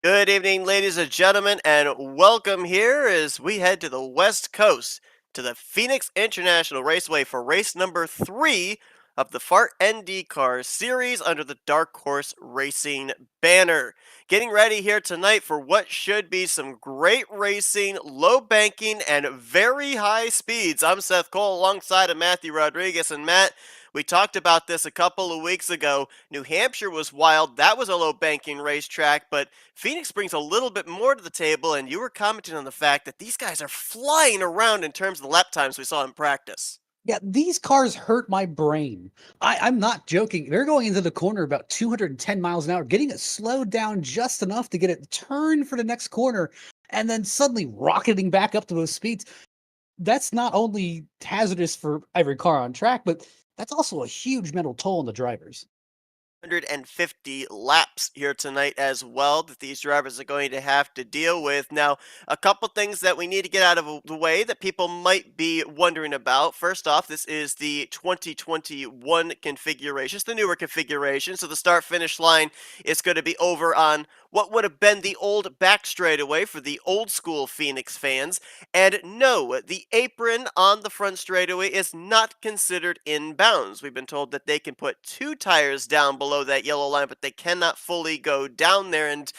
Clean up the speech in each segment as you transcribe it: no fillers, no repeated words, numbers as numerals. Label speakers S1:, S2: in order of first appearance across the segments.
S1: Good evening, ladies and gentlemen, and welcome here as we head to the West Coast to the Phoenix International Raceway for race number 3 of the F.A.R.T NDCar series under the Dark Horse Racing banner. Getting ready here tonight for what should be some great racing, low banking, and very high speeds. I'm Seth Cole alongside of Matthew Rodriguez. And Matt, we talked about this a couple of weeks ago. New Hampshire was wild. That was a low banking racetrack, but Phoenix brings a little bit more to the table, and you were commenting on the fact that these guys are flying around in terms of the lap times we saw in practice.
S2: Yeah, these cars hurt my brain. I'm not joking. They're going into the corner about 210 miles an hour, getting it slowed down just enough to get it turned for the next corner, and then suddenly rocketing back up to those speeds. That's not only hazardous for every car on track, but that's also a huge mental toll on the drivers.
S1: 150 laps here tonight as well that these drivers are going to have to deal with. Now, a couple things that we need to get out of the way that people might be wondering about. First off, this is the 2021 configuration. It's the newer configuration, so the start-finish line is going to be over on what would have been the old back straightaway for the old school Phoenix fans. And no, the apron on the front straightaway is not considered in bounds. We've been told that they can put 2 tires down below that yellow line, but they cannot fully go down there. And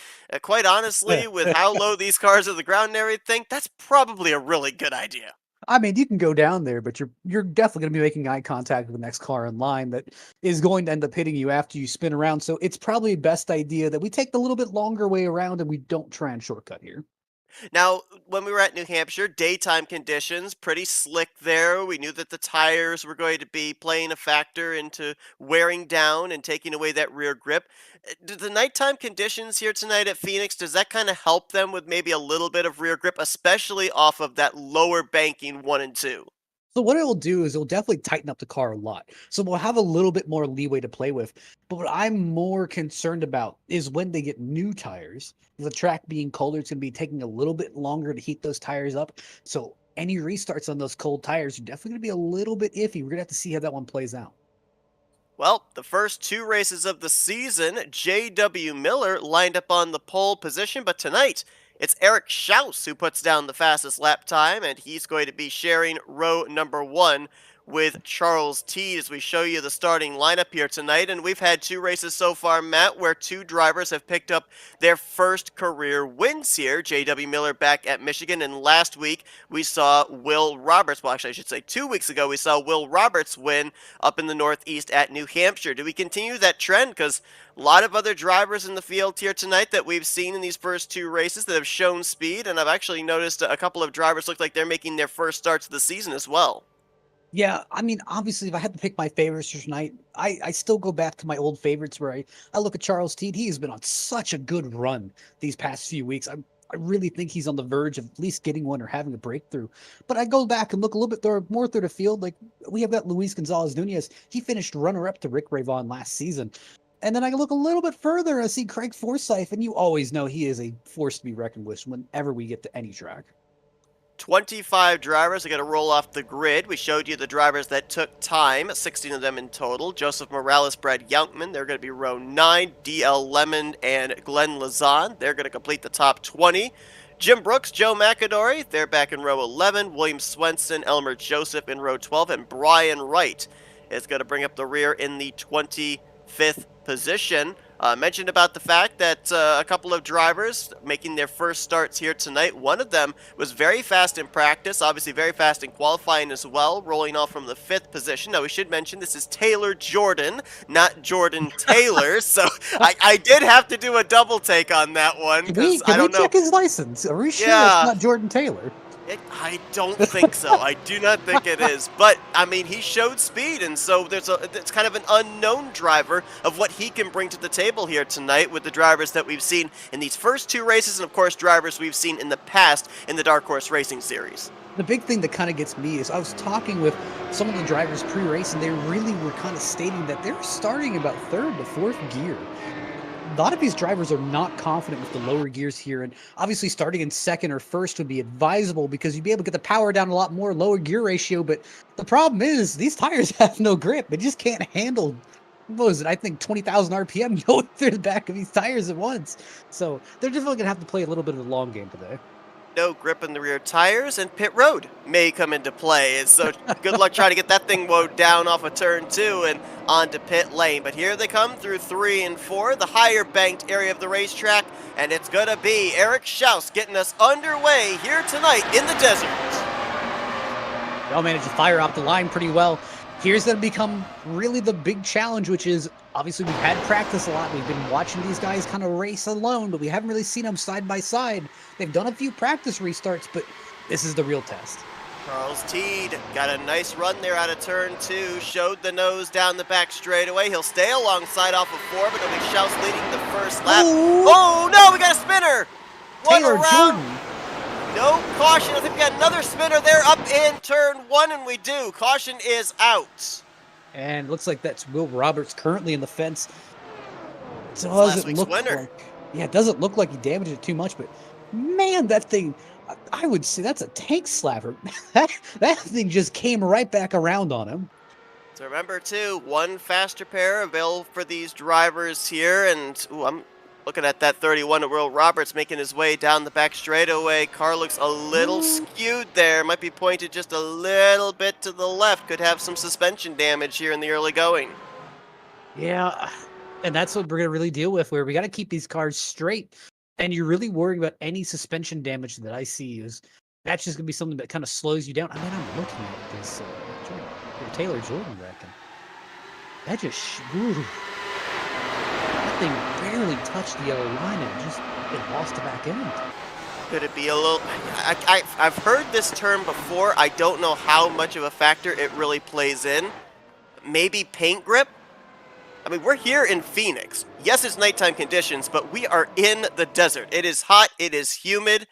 S1: quite honestly, with how low these cars are to the ground and everything, that's probably a really good idea.
S2: I mean, you can go down there, but you're definitely going to be making eye contact with the next car in line that is going to end up hitting you after you spin around. So it's probably best idea that we take the little bit longer way around and we don't try and shortcut here.
S1: Now, when we were at New Hampshire, daytime conditions, pretty slick there. We knew that the tires were going to be playing a factor into wearing down and taking away that rear grip. Do the nighttime conditions here tonight at Phoenix, does that kind of help them with maybe a little bit of rear grip, especially off of that lower banking 1 and 2?
S2: So what it'll do is it'll definitely tighten up the car a lot. So we'll have a little bit more leeway to play with. But what I'm more concerned about is when they get new tires. The track being colder, it's going to be taking a little bit longer to heat those tires up. So any restarts on those cold tires are definitely going to be a little bit iffy. We're going to have to see how that one plays out.
S1: Well, the first 2 races of the season, J.W. Miller lined up on the pole position, but tonight it's Eric Schaus who puts down the fastest lap time, and he's going to be sharing row number 1 with Charles Teed as we show you the starting lineup here tonight. And we've had 2 races so far, Matt, where 2 drivers have picked up their first career wins here. J.W. Miller back at Michigan, and last week we saw Will Roberts, well actually I should say 2 weeks ago, we saw Will Roberts win up in the Northeast at New Hampshire. Do we continue that trend? Because a lot of other drivers in the field here tonight that we've seen in these first 2 races that have shown speed, and I've actually noticed a couple of drivers look like they're making their first starts of the season as well.
S2: Yeah, I mean, obviously, if I had to pick my favorites for tonight, I still go back to my old favorites where I look at Charles Teed. He has been on such a good run these past few weeks. I really think he's on the verge of at least getting one or having a breakthrough. But I go back and look a little bit more through the field. Like we have got Luis Gonzalez Nunez. He finished runner-up to Rick Ray last season. And then I look a little bit further and I see Craig Forsyth, and you always know he is a force to be reckoned with whenever we get to any track.
S1: 25 drivers are going to roll off the grid. We showed you the drivers that took time, 16 of them in total. Joseph Morales, Brad Younkman, they're going to be row 9. D.L. Lemon and Glenn Lazan, they're going to complete the top 20. Jim Brooks, Joe McAdory, they're back in row 11. William Swenson, Elmer Joseph in row 12. And Brian Wright is going to bring up the rear in the 25th position. Mentioned about the fact that a couple of drivers making their first starts here tonight. One of them was very fast in practice, obviously very fast in qualifying as well, rolling off from the 5th position. Now, we should mention this is Taylor Jordan, not Jordan Taylor, so I did have to do a double take on that one, because I don't know.
S2: Check his license? Are we sure it's not Jordan Taylor?
S1: I don't think so. I do not think it is. But, I mean, he showed speed, and so it's kind of an unknown driver of what he can bring to the table here tonight with the drivers that we've seen in these first 2 races, and, of course, drivers we've seen in the past in the Dark Horse Racing Series.
S2: The big thing that kind of gets me is I was talking with some of the drivers pre-race, and they really were kind of stating that they're starting about 3rd to 4th gear. A lot of these drivers are not confident with the lower gears here, and obviously starting in 2nd or 1st would be advisable because you'd be able to get the power down a lot more, lower gear ratio, but the problem is these tires have no grip. They just can't handle what was it? I think 20,000 RPM going through the back of these tires at once. So they're definitely gonna have to play a little bit of the long game today.
S1: No grip in the rear tires, and pit road may come into play. And so good luck trying to get that thing mowed down off of turn 2 and onto pit lane. But here they come through 3 and 4, the higher banked area of the racetrack, and it's going to be Eric Schaus getting us underway here tonight in the desert.
S2: They all managed to fire off the line pretty well. Here's going to become really the big challenge, which is obviously we've had practice a lot. We've been watching these guys kind of race alone, but we haven't really seen them side by side. They've done a few practice restarts, but this is the real test.
S1: Charles Teed got a nice run there out of turn 2, showed the nose down the back straightaway. He'll stay alongside off of 4, but it'll be Schaus leading the first lap.
S2: Ooh.
S1: Oh no, we got a spinner!
S2: Taylor Jordan.
S1: No caution. I think we got another spinner there up in turn 1, and we do. Caution is out.
S2: And looks like that's Will Roberts currently in the fence.
S1: Last week's winner.
S2: It doesn't look like he damaged it too much, but man, that thing, I would say that's a tank slapper. that thing just came right back around on him.
S1: So remember, too, one faster pair available for these drivers here, and I'm looking at that 31 of Will Roberts making his way down the back straightaway. Car looks a little skewed there. Might be pointed just a little bit to the left. Could have some suspension damage here in the early going.
S2: Yeah, and that's what we're going to really deal with, where we got to keep these cars straight. And you're really worried about any suspension damage that I see. That's just going to be something that kind of slows you down. I mean, I'm looking at this Taylor Jordan wrecking. That just... That thing barely touched the yellow line and it lost the back end.
S1: Could it be a little... I've heard this term before. I don't know how much of a factor it really plays in. Maybe paint grip? I mean, we're here in Phoenix. Yes, it's nighttime conditions, but we are in the desert. It is hot. It is humid.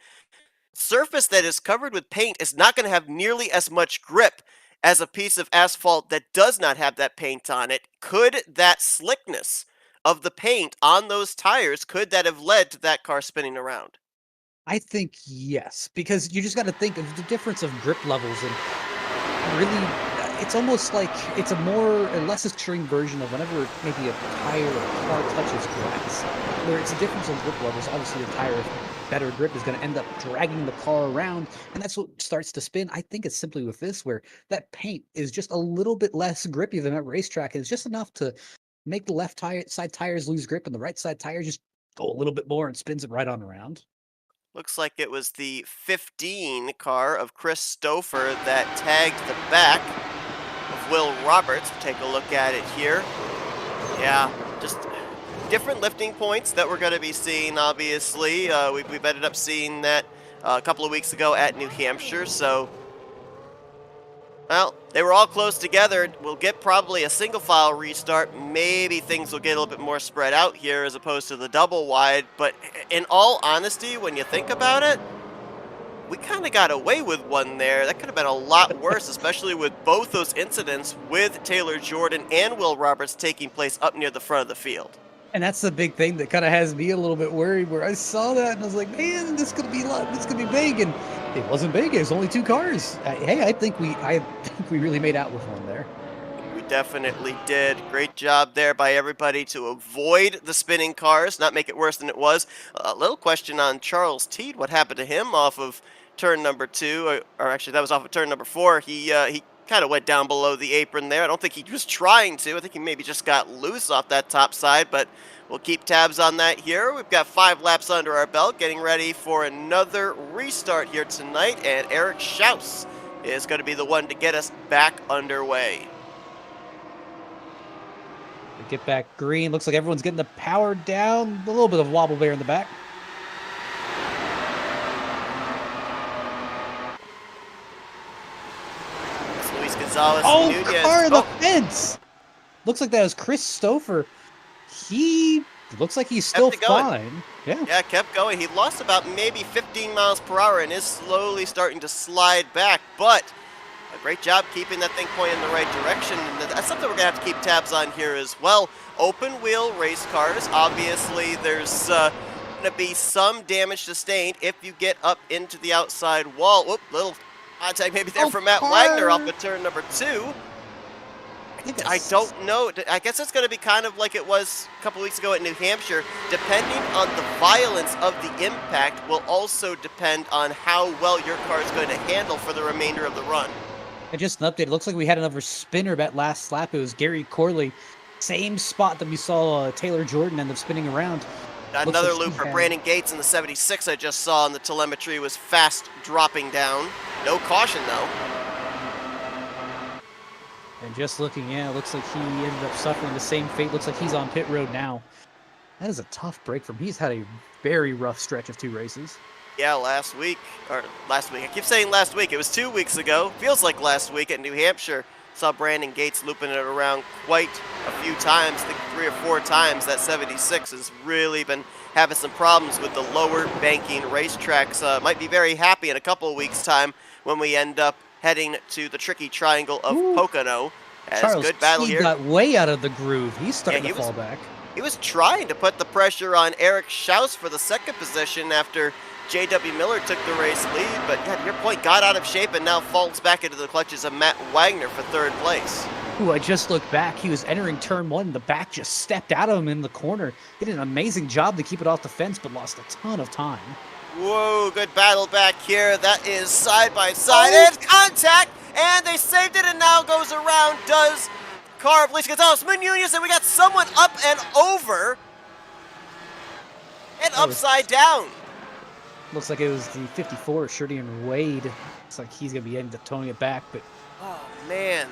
S1: Surface that is covered with paint is not going to have nearly as much grip as a piece of asphalt that does not have that paint on it. Could that slickness of the paint on those tires, could that have led to that car spinning around?
S2: I think yes, because you just got to think of the difference of grip levels, and really, it's almost like it's a less extreme version of whenever maybe a tire or a car touches grass, where it's a difference in grip levels. Obviously, the tire with better grip is going to end up dragging the car around, and that's what starts to spin. I think it's simply with this, where that paint is just a little bit less grippy than that racetrack, and it's just enough to make the left side tires lose grip, and the right side tire just go a little bit more and spins it right on around.
S1: Looks like it was the 15 car of Chris Stouffer that tagged the back of Will Roberts. Take a look at it here. Yeah, just different lifting points that we're going to be seeing, obviously. We've ended up seeing that a couple of weeks ago at New Hampshire, so... Well, they were all close together. We'll get probably a single file restart. Maybe things will get a little bit more spread out here as opposed to the double wide. But in all honesty, when you think about it, we kind of got away with one there. That could have been a lot worse, especially with both those incidents with Taylor Jordan and Will Roberts taking place up near the front of the field.
S2: And that's the big thing that kind of has me a little bit worried, where I saw that and I was like, man, this could be big, and it wasn't big. It was only 2 cars. Hey, I think we really made out with one there.
S1: We definitely did. Great job there by everybody to avoid the spinning cars, not make it worse than it was. A little question on Charles Teed. What happened to him off of turn number 2? Or actually, that was off of turn number 4. He kind of went down below the apron there. I don't think he was trying to. I think he maybe just got loose off that top side, but we'll keep tabs on that here. We've got 5 laps under our belt, getting ready for another restart here tonight, and Eric Schaus is going to be the one to get us back underway.
S2: Get back green. Looks like everyone's getting the power down. A little bit of wobble there in the back.
S1: Nunez.
S2: Car in the fence! Looks like that was Chris Stouffer. He looks like he's still fine.
S1: Yeah, kept going. He lost about maybe 15 miles per hour and is slowly starting to slide back, but a great job keeping that thing pointed in the right direction. And that's something we're going to have to keep tabs on here as well. Open wheel race cars. Obviously, there's going to be some damage sustained if you get up into the outside wall. Whoop, little contact maybe there from Matt Wagner off of turn number 2. I don't know. I guess it's going to be kind of like it was a couple weeks ago at New Hampshire. Depending on the violence of the impact will also depend on how well your car is going to handle for the remainder of the run.
S2: And just an update. It looks like we had another spinner that last lap. It was Gary Corley. Same spot that we saw Taylor Jordan end up spinning around.
S1: Another loop for Brandon Gates in the 76 I just saw on the telemetry was fast dropping down. No caution, though.
S2: And just looking, yeah, it looks like he ended up suffering the same fate. Looks like he's on pit road now. That is a tough break from him. He's had a very rough stretch of 2 races.
S1: Yeah, last week. I keep saying last week. It was 2 weeks ago. Feels like last week at New Hampshire. Saw Brandon Gates looping it around quite a few times. I think 3 or 4 times. That 76 has really been having some problems with the lower banking racetracks. Might be very happy in a couple of weeks' time when we end up heading to the tricky triangle of Pocono.
S2: Charles
S1: good battle
S2: T
S1: here.
S2: Got way out of the groove. He's starting to fall back.
S1: He was trying to put the pressure on Eric Schaus for the 2nd position after J.W. Miller took the race lead, but yeah, to your point, got out of shape and now falls back into the clutches of Matt Wagner for 3rd place.
S2: Ooh, I just looked back. He was entering turn 1. The back just stepped out of him in the corner. He did an amazing job to keep it off the fence, but lost a ton of time.
S1: Whoa, good battle back here. That is side by side. And contact! And they saved it and now goes around. Does car of Luis Gonzalez Munoz, and we got someone up and over and upside down.
S2: Looks like it was the 54, Sheridan Wade. Looks like he's going to be ending up towing it back, but...
S1: Oh, man.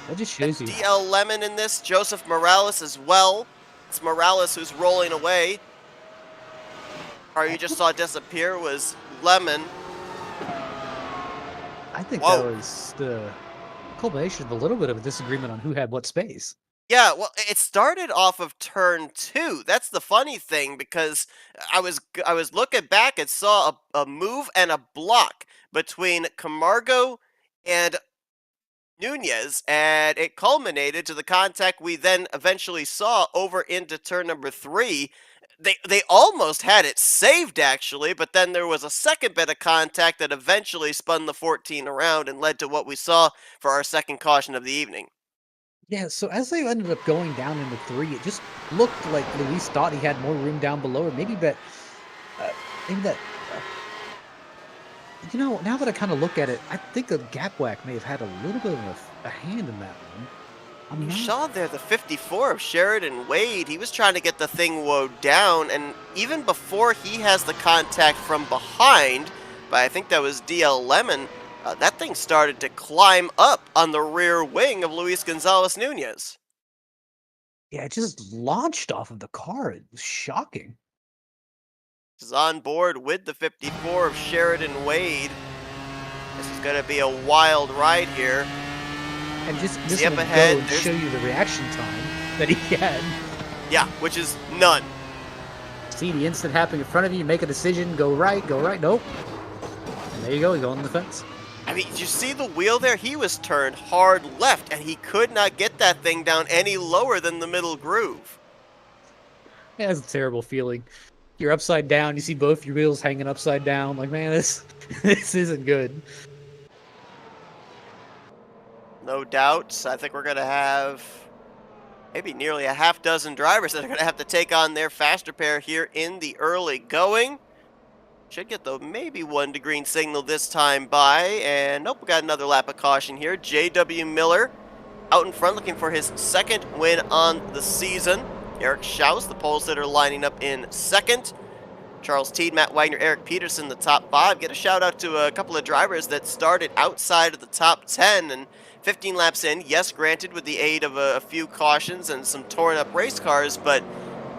S2: That just shows you.
S1: DL Lemon in this, Joseph Morales as well. It's Morales who's rolling away. Or you just saw disappear was Lemon.
S2: I think that was the culmination of a little bit of a disagreement on who had what space.
S1: Yeah, well, it started off of turn 2. That's the funny thing, because I was looking back and saw a move and a block between Camargo and Nunez, and it culminated to the contact we then eventually saw over into turn number 3. They almost had it saved, actually, but then there was a second bit of contact that eventually spun the 14 around and led to what we saw for our second caution of the evening.
S2: Yeah, so as they ended up going down into 3, it just looked like Luis thought he had more room down below, or maybe that, you know, now that I kind of look at it, I think a gap whack may have had a little bit of a hand in that one.
S1: You saw there the 54 of Sheridan Wade. He was trying to get the thing woed down, and even before he has the contact from behind, but I think that was DL Lemon, that thing started to climb up on the rear wing of Luis Gonzalez Nunez.
S2: Yeah, it just launched off of the car. It was shocking.
S1: Is on board with the 54 of Sheridan Wade. This is going to be a wild ride here.
S2: And just this up ahead and show you the reaction time that he had.
S1: Yeah, which is none.
S2: See the instant happening in front of you, make a decision, go right, nope. And there you go, you go on the fence.
S1: I mean, did you see the wheel there? He was turned hard left, and he could not get that thing down any lower than the middle groove.
S2: Yeah, it's a terrible feeling. You're upside down, you see both your wheels hanging upside down. Like, man, this isn't good.
S1: No doubt. I think we're going to have maybe nearly a half dozen drivers that are going to have to take on their faster pair here in the early going. Should get the maybe 1 to green signal this time by. And nope, we got another lap of caution here. J.W. Miller out in front looking for his 2nd win on the season. Eric Schaus, the pole sitter, lining up in 2nd. Charles Teed, Matt Wagner, Eric Peterson, the top 5. Get a shout out to a couple of drivers that started outside of the top 10 and 15 laps in. Yes, granted, with the aid of a few cautions and some torn up race cars, but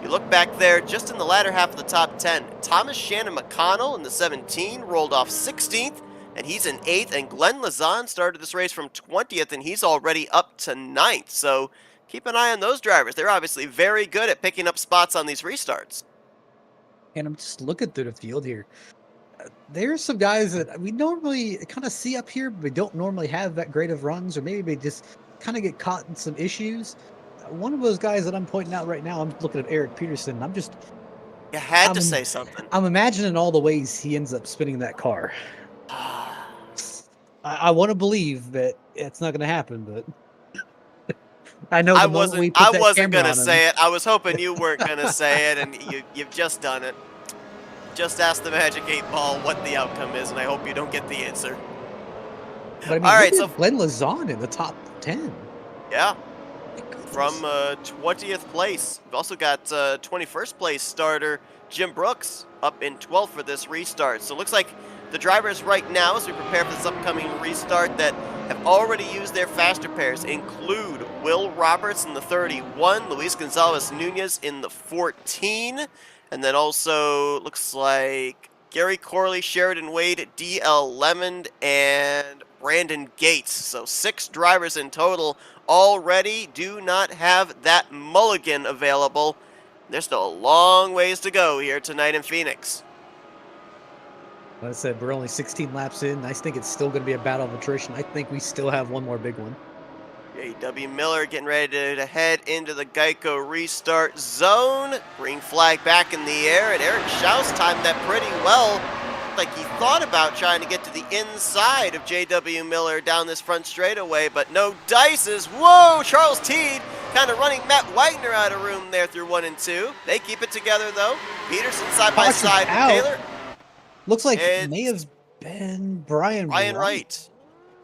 S1: you look back there, just in the latter half of the top 10, Thomas Shannon McConnell in the 17 rolled off 16th, and he's in 8th, and Glenn Lazan started this race from 20th, and he's already up to 9th, so keep an eye on those drivers. They're obviously very good at picking up spots on these restarts.
S2: And I'm just looking through the field here. There's some guys that we normally kind of see up here, but we don't normally have that great of runs, or maybe they just kind of get caught in some issues. One of those guys that I'm pointing out right now, I'm looking at Eric Peterson. I'm just...
S1: You had to say something.
S2: I'm imagining all the ways he ends up spinning that car. I want to believe that it's not going to happen, but... I know
S1: I
S2: the moment
S1: wasn't
S2: we put
S1: I
S2: that
S1: wasn't
S2: camera
S1: gonna
S2: on him.
S1: say it. I was hoping you weren't gonna say it, and you've just done it. Just ask the Magic 8 Ball what the outcome is, and I hope you don't get the answer.
S2: But I
S1: All
S2: mean, look
S1: right, so
S2: at Glenn Lazon in the top 10.
S1: yeah,
S2: My
S1: from
S2: goodness.
S1: 20th place. We've also got 21st place starter Jim Brooks up in 12th for this restart. So it looks like the drivers right now, as we prepare for this upcoming restart, that have already used their faster pairs include Will Roberts in the 31, Luis Gonzalez Nunez in the 14, and then also looks like Gary Corley, Sheridan Wade, D.L. Lemond, and Brandon Gates. So 6 drivers in total already do not have that mulligan available. There's still a long ways to go here tonight in Phoenix.
S2: Like I said, we're only 16 laps in. I think it's still going to be a battle of attrition. I think we still have one more big one.
S1: J.W. Miller getting ready to head into the Geico restart zone. Green flag back in the air, and Eric Schaus timed that pretty well. Like he thought about trying to get to the inside of J.W. Miller down this front straightaway, but no dices. Whoa, Charles Teed kind of running Matt Wagner out of room there through 1 and 2. They keep it together though. Peterson side by
S2: Caution's
S1: side with
S2: out.
S1: Taylor.
S2: Looks like may
S1: It's
S2: have been Brian
S1: Ryan
S2: Wright.
S1: Wright.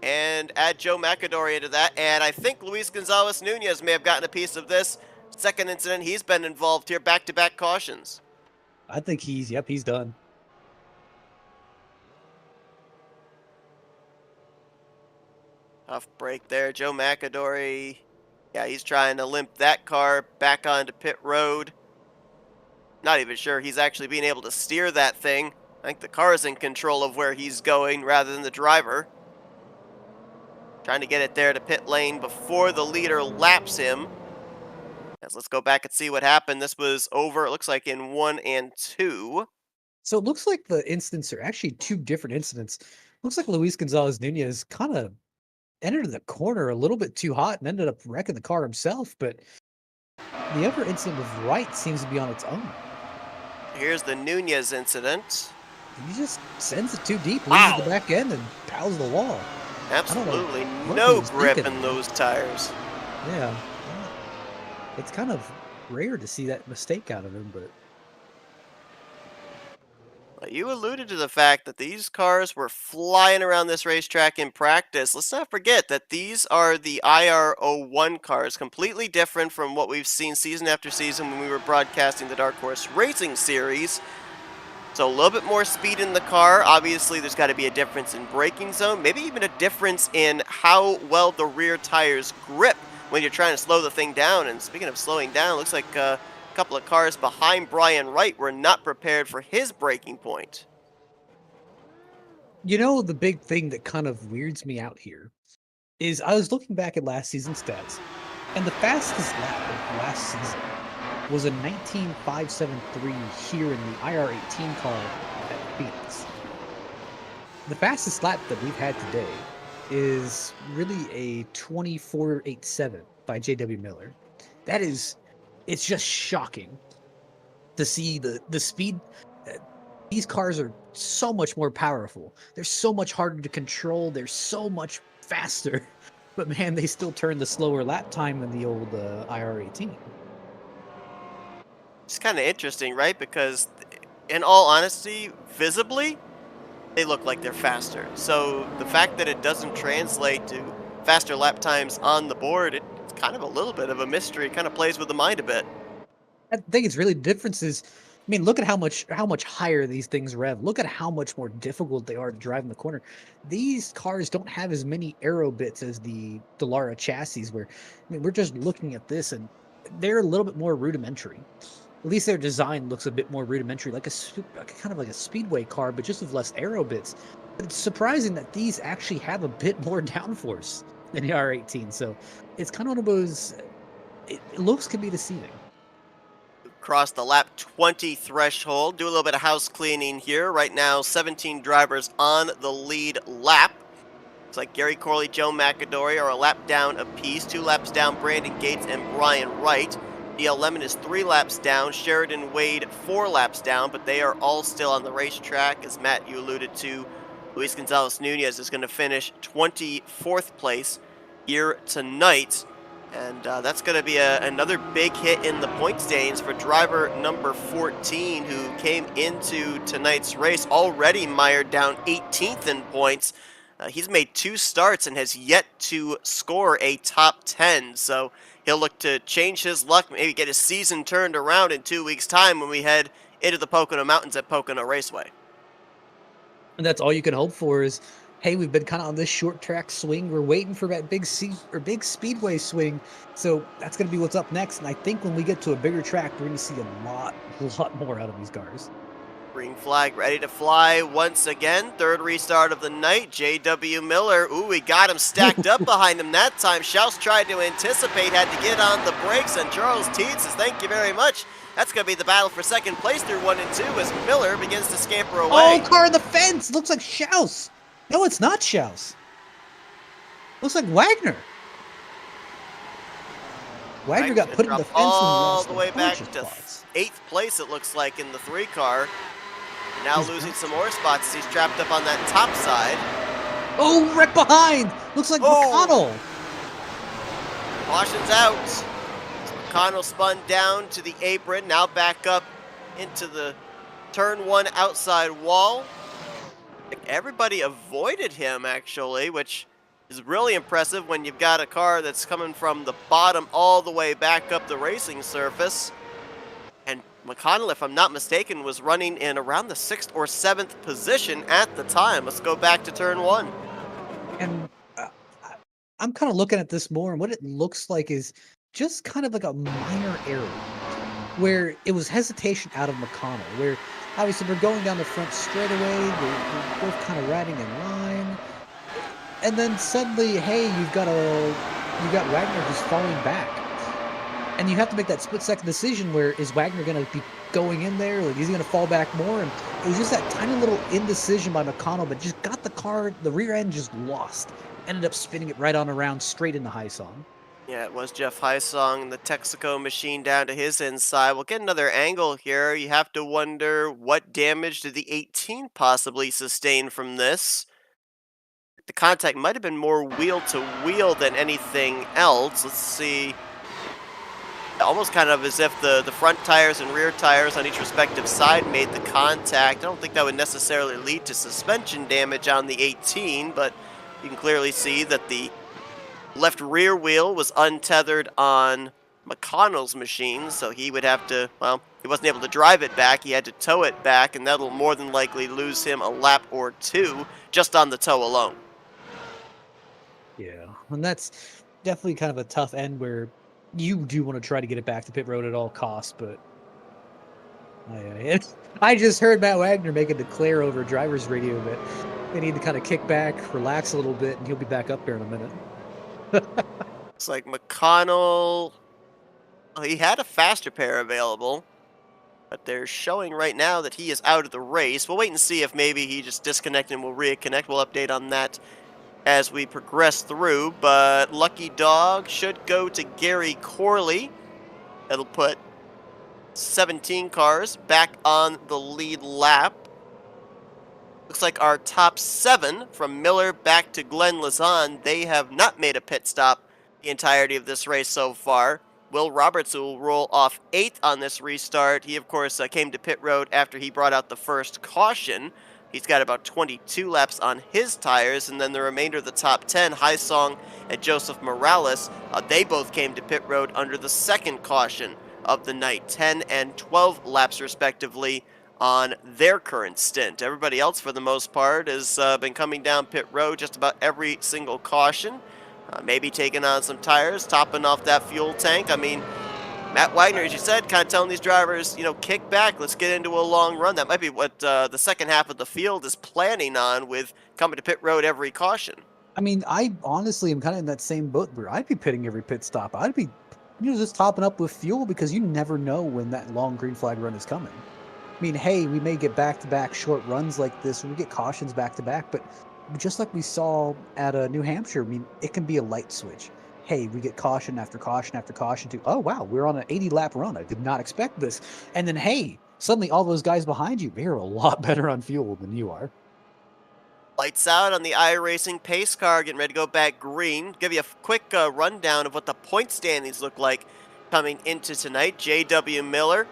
S1: And add Joe McAdory into that. And I think Luis Gonzalez Nunez may have gotten a piece of this. Second incident, he's been involved here, back-to-back cautions.
S2: I think he's done.
S1: Tough break there. Joe McAdory, yeah, he's trying to limp that car back onto pit road. Not even sure he's actually being able to steer that thing. I think the car is in control of where he's going rather than the driver. Trying to get it there to pit lane before the leader laps him. As let's go back and see what happened. This was over, it looks like, in 1 and 2.
S2: So it looks like the incidents are actually two different incidents. Looks like Luis Gonzalez Nunez kind of entered the corner a little bit too hot and ended up wrecking the car himself. But the other incident with Wright seems to be on its own.
S1: Here's the Nunez incident.
S2: He just sends it too deep, loses
S1: Wow.
S2: the back end, and pals the wall.
S1: Absolutely
S2: what
S1: no
S2: he was
S1: grip
S2: thinking.
S1: in those tires.
S2: Yeah. It's kind of rare to see that mistake out of him, but
S1: You alluded to the fact that these cars were flying around this racetrack in practice. Let's not forget that these are the IR01 cars, completely different from what we've seen season after season when we were broadcasting the Dark Horse Racing Series. So a little bit more speed in the car. Obviously, there's got to be a difference in braking zone, maybe even a difference in how well the rear tires grip when you're trying to slow the thing down. And speaking of slowing down, looks like a couple of cars behind Brian Wright were not prepared for his braking point.
S2: you know, the big thing that kind of weirds me out here is I was looking back at last season's stats, and the fastest lap of last season was a 19.573 here in the IR18 car at Phoenix. The fastest lap that we've had today is really a 24.87 by JW Miller. That is, it's just shocking to see the speed. These cars are so much more powerful. They're so much harder to control. They're so much faster. But man, they still turn the slower lap time than the old IR18.
S1: It's kind of interesting, right? Because in all honesty, visibly, they look like they're faster. So the fact that it doesn't translate to faster lap times on the board, it's kind of a little bit of a mystery. It kind of plays with the mind a bit.
S2: I think it's really the difference is, I mean, look at how much higher these things rev. Look at how much more difficult they are to drive in the corner. These cars don't have as many aero bits as the Dallara chassis. Where, I mean, we're just looking at this and they're a little bit more rudimentary. At least their design looks a bit more rudimentary, like kind of like a speedway car, but just with less aero bits. But it's surprising that these actually have a bit more downforce than the R18. So it's kind of one of those. Looks can be deceiving.
S1: Cross the lap 20 threshold. Do a little bit of house cleaning here. Right now, 17 drivers on the lead lap. Looks like Gary Corley, Joe McAdory are a lap down apiece. 2 laps down, Brandon Gates and Brian Wright. D.L. Lemon is 3 laps down. Sheridan Wade 4 laps down, but they are all still on the racetrack. As Matt, you alluded to, Luis Gonzalez Nunez is going to finish 24th place here tonight. And that's going to be another big hit in the point standings for driver number 14, who came into tonight's race already mired down 18th in points. He's made 2 starts and has yet to score a top 10, so he'll look to change his luck, maybe get his season turned around in 2 weeks' time when we head into the Pocono Mountains at Pocono Raceway.
S2: And that's all you can hope for is, hey, we've been kind of on this short track swing. We're waiting for that big speedway swing. So that's going to be what's up next. And I think when we get to a bigger track, we're going to see a lot more out of these cars.
S1: Green flag ready to fly once again. Third restart of the night. J.W. Miller. Ooh, we got him stacked up behind him that time. Schaus tried to anticipate, had to get on the brakes, and Charles Teed says, thank you very much. That's going to be the battle for second place through 1 and 2 as Miller begins to scamper away.
S2: Oh, car on the fence. Looks like Schaus. No, it's not Schaus. Looks like Wagner. Wagner got put in the fence
S1: all the way back to 8th place, it looks like, in the 3 car. Now losing some more spots. He's trapped up on that top side.
S2: Oh, right behind. Looks like McConnell.
S1: Caution's out. So McConnell spun down to the apron. Now back up into the turn 1 outside wall. I think everybody avoided him, actually, which is really impressive when you've got a car that's coming from the bottom all the way back up the racing surface. And McConnell, if I'm not mistaken, was running in around the 6th or 7th position at the time. Let's go back to turn 1.
S2: And I'm kind of looking at this more, and what it looks like is just kind of like a minor error, where it was hesitation out of McConnell, where obviously we're going down the front straightaway, we're both kind of riding in line, and then suddenly, hey, you've got Wagner just falling back. And you have to make that split-second decision where is Wagner going to be going in there? Like, is he going to fall back more? And it was just that tiny little indecision by McConnell, but just got the car, the rear end just lost. Ended up spinning it right on around straight into Hysong.
S1: Yeah, it was Jeff Hysong, the Texaco machine down to his inside. We'll get another angle here. You have to wonder, what damage did the 18 possibly sustain from this? The contact might have been more wheel-to-wheel than anything else. Let's see. Almost kind of as if the front tires and rear tires on each respective side made the contact. I don't think that would necessarily lead to suspension damage on the 18, but you can clearly see that the left rear wheel was untethered on McConnell's machine, so he would have to, well, he wasn't able to drive it back. He had to tow it back, and that'll more than likely lose him a lap or 2 just on the tow alone.
S2: Yeah, and that's definitely kind of a tough end where you do want to try to get it back to pit road at all costs, but I just heard Matt Wagner make a declare over driver's radio that they need to kind of kick back, relax a little bit, and he'll be back up there in a minute.
S1: It's like McConnell, he had a faster pair available, but they're showing right now that he is out of the race. We'll wait and see if maybe he just disconnected and will reconnect. We'll update on that as we progress through, but Lucky Dog should go to Gary Corley. That'll put 17 cars back on the lead lap. Looks like our top 7, from Miller back to Glenn Lazan, they have not made a pit stop the entirety of this race so far. Will Roberts will roll off 8th on this restart. He, of course, came to pit road after he brought out the first caution. He's got about 22 laps on his tires, and then the remainder of the top 10, Hysong and Joseph Morales, they both came to pit road under the second caution of the night, 10 and 12 laps respectively on their current stint. Everybody else, for the most part, has been coming down pit road just about every single caution, maybe taking on some tires, topping off that fuel tank. I mean, Matt Wagner, as you said, kind of telling these drivers, kick back, let's get into a long run. That might be what the second half of the field is planning on with coming to pit road every caution.
S2: I mean, I honestly am kind of in that same boat where I'd be pitting every pit stop. I'd be just topping up with fuel because you never know when that long green flag run is coming. I mean, hey, we may get back-to-back short runs like this, or we get cautions back-to-back, but just like we saw at New Hampshire, I mean, it can be a light switch. Hey, we get caution after caution after caution to, oh, wow, we're on an 80-lap run. I did not expect this. And then, hey, suddenly all those guys behind you, they're a lot better on fuel than you are.
S1: Lights out on the iRacing pace car, getting ready to go back green. Give you a quick rundown of what the point standings look like coming into tonight. J.W. Miller,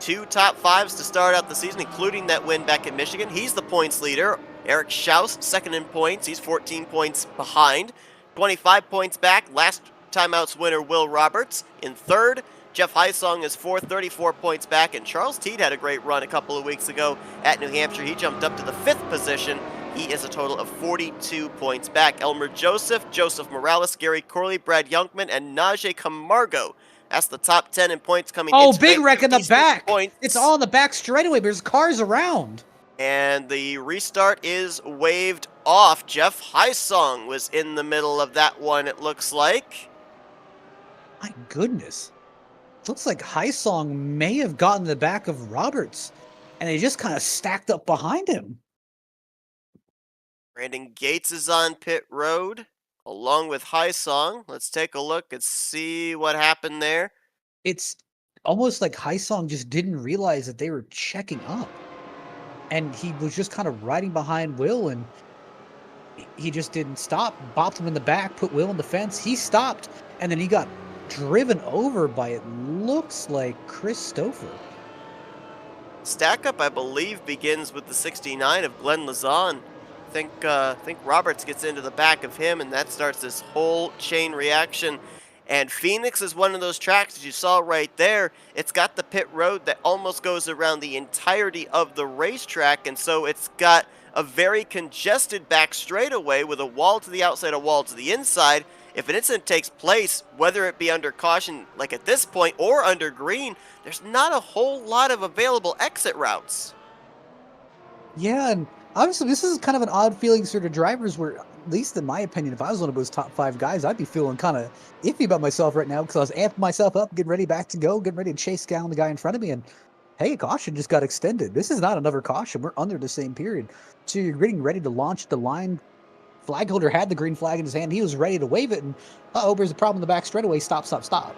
S1: 2 top 5s to start out the season, including that win back in Michigan. He's the points leader. Eric Schaus, second in points. He's 14 points behind. 25 points back. Last timeouts winner, Will Roberts, in third. Jeff Heisong is fourth, 34 points back. And Charles Teed had a great run a couple of weeks ago at New Hampshire. He jumped up to the 5th position. He is a total of 42 points back. Elmer Joseph, Joseph Morales, Gary Corley, Brad Youngman, and Najee Camargo. That's the top 10 in points coming in.
S2: Oh, big wreck in the back.
S1: Points.
S2: It's all in the back straightaway, but there's cars around.
S1: And the restart is waved off. Jeff Heisong was in the middle of that one, it looks like.
S2: My goodness. Looks like Heisong may have gotten the back of Roberts, and they just kind of stacked up behind him.
S1: Brandon Gates is on pit road, along with Heisong. Let's take a look and see what happened there.
S2: It's almost like Heisong just didn't realize that they were checking up. And he was just kind of riding behind Will, and he just didn't stop. Bopped him in the back, put Will in the fence. He stopped, and then he got driven over by, it looks like, Chris Stouffer.
S1: Stack up, I believe, begins with the 69 of Glenn Lazan. I think Roberts gets into the back of him, and that starts this whole chain reaction. And Phoenix is one of those tracks that you saw right there. It's got the pit road that almost goes around the entirety of the racetrack, and so it's got a very congested back straightaway with a wall to the outside, a wall to the inside. If an incident takes place, whether it be under caution like at this point or under green, there's not a whole lot of available exit routes.
S2: Yeah, and obviously this is kind of an odd feeling sort of drivers where, at least in my opinion, if I was one of those top 5 guys, I'd be feeling kind of iffy about myself right now because I was amping myself up, getting ready back to go, getting ready to chase down the guy in front of me, and hey, caution just got extended. This is not another caution. We're under the same period. So you're getting ready to launch the line. Flag holder had the green flag in his hand. He was ready to wave it, and there's a problem in the back straightaway. Stop, stop, stop.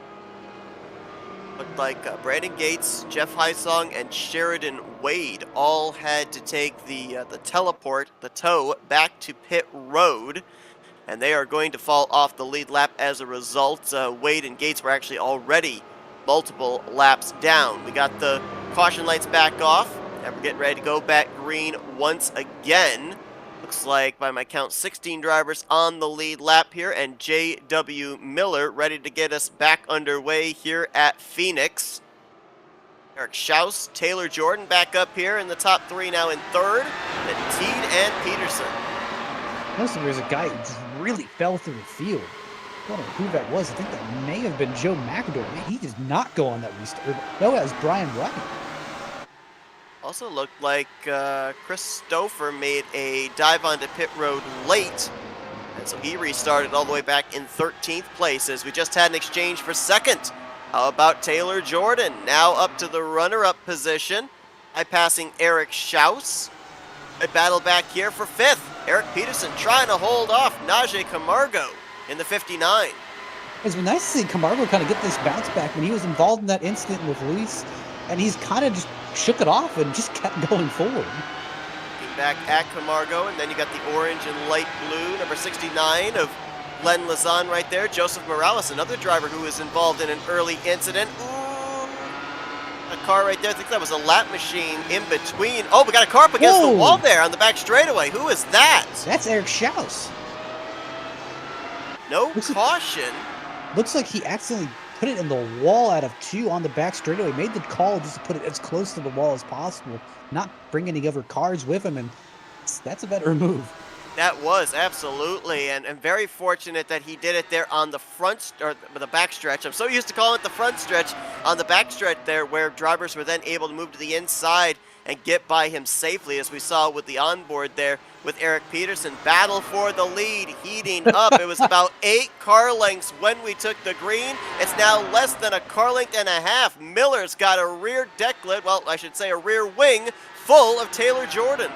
S1: Looked like Brandon Gates, Jeff Heisong, and Sheridan Wade all had to take the tow back to pit road, and they are going to fall off the lead lap as a result. Wade and Gates were actually already multiple laps down. We got the caution lights back off, and we're getting ready to go back green once again. Looks like, by my count, 16 drivers on the lead lap here, and J.W. Miller ready to get us back underway here at Phoenix. Eric Schaus, Taylor Jordan back up here in the top 3 now in third, and Teed and Peterson.
S2: Notice there's a guy who just really fell through the field. I don't know who that was. I think that may have been Joe McAdoo. Man, he did not go on that restart. No, that was Brian White.
S1: Also looked like Chris Stouffer made a dive onto pit road late, and so he restarted all the way back in 13th place as we just had an exchange for second. How about Taylor Jordan, now up to the runner-up position, bypassing Eric Schaus. A battle back here for 5th. Eric Peterson trying to hold off Najee Camargo in the 59.
S2: It's been nice to see Camargo kind of get this bounce back when he was involved in that incident with Luis, and he's kind of just shook it off and just kept going forward.
S1: Looking back at Camargo, and then you got the orange and light blue, number 69 of Glenn Lazan right there. Joseph Morales, another driver who was involved in an early incident. Ooh, a car right there. I think that was a lap machine in between. Oh, we got a car up against the wall there on the back straightaway. Who is that?
S2: That's Eric Schaus.
S1: No caution.
S2: Looks like he accidentally put it in the wall out of 2 on the back straightaway. Made the call just to put it as close to the wall as possible, not bring any other cars with him, and that's a better move.
S1: That was, absolutely, and very fortunate that he did it there on the front, or the back stretch. I'm so used to calling it the front stretch. On the back stretch there, where drivers were then able to move to the inside and get by him safely, as we saw with the onboard there with Eric Peterson. Battle for the lead, heating up. It was about 8 car lengths when we took the green. It's now less than a car length and a half. Miller's got a rear deck lid, well, I should say a rear wing, full of Taylor Jordan.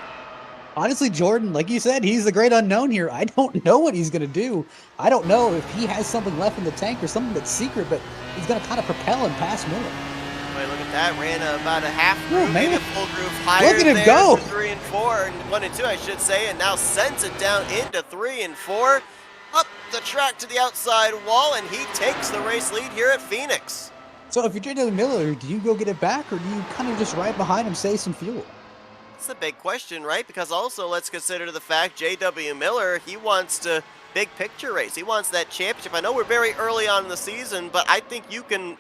S2: Honestly, Jordan, like you said, he's the great unknown here. I don't know what he's going to do. I don't know if he has something left in the tank or something that's secret, but he's going to kind of propel him past Miller.
S1: Boy, look at that. Ran about a half groove, maybe a full groove higher.
S2: Look at him go.
S1: 3 and 4. 1 and 2, I should say, and now sends it down into 3 and 4. Up the track to the outside wall, and he takes the race lead here at Phoenix.
S2: So if you're J.W. Miller, do you go get it back, or do you kind of just ride behind him, save some fuel?
S1: That's a big question, right? Because also let's consider the fact J.W. Miller, he wants to big picture race. He wants that championship. I know we're very early on in the season, but I think you can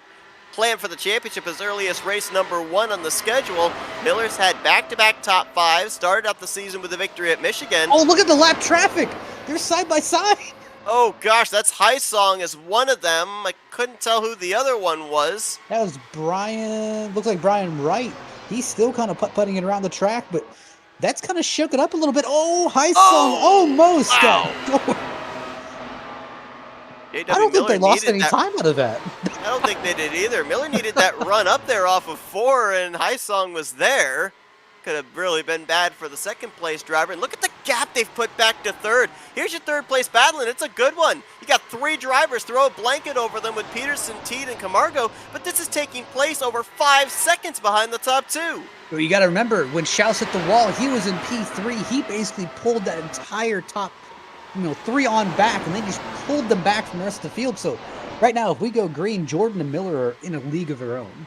S1: plan for the championship as early as race number 1 on the schedule. Miller's had back-to-back top 5, started out the season with a victory at Michigan.
S2: Oh, look at the lap traffic. They're side by side.
S1: Oh gosh, that's High Song as one of them. I couldn't tell who the other one was.
S2: That was Brian, looks like Brian Wright. He's still kind of putt-putting it around the track, but that's kind of shook it up a little bit. Oh, High Song almost got going.
S1: I
S2: don't think they lost any time out of that.
S1: I don't think they did either. Miller needed that run up there off of 4, and High Song was there. Could have really been bad for the second place driver. And look at the gap they've put back to 3rd. Here's your 3rd place battle, and it's a good one. You got 3 drivers, throw a blanket over them with Peterson, Teed, and Camargo, but this is taking place over 5 seconds behind the top 2.
S2: Well, you got to remember, when Schaus hit the wall, he was in P3. He basically pulled that entire top, 3 on back, and they just pulled them back from the rest of the field. So right now, if we go green, Jordan and Miller are in a league of their own.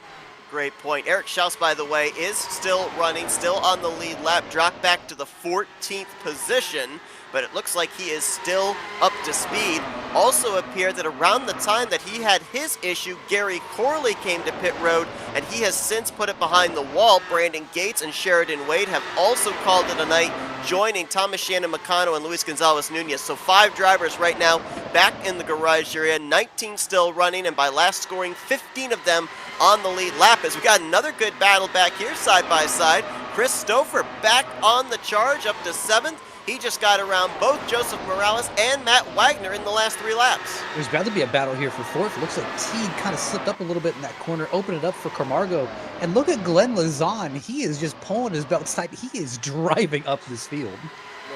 S1: Great point. Eric Schaus, by the way, is still running, still on the lead lap, dropped back to the 14th position, but it looks like he is still up to speed. Also appeared that around the time that he had his issue, Gary Corley came to pit road, and he has since put it behind the wall. Brandon Gates and Sheridan Wade have also called it a night, joining Thomas Shannon Meccano and Luis Gonzalez Nunez. So 5 drivers right now back in the garage area, 19 still running, and by last scoring, 15 of them on the lead lap. As we got another good battle back here side by side. Chris Stouffer back on the charge up to 7th. He just got around both Joseph Morales and Matt Wagner in the last 3 laps.
S2: There's about to be a battle here for 4th. Looks like Teed kind of slipped up a little bit in that corner, opened it up for Camargo. And look at Glenn Lazan. He is just pulling his belt tight. He is driving up this field.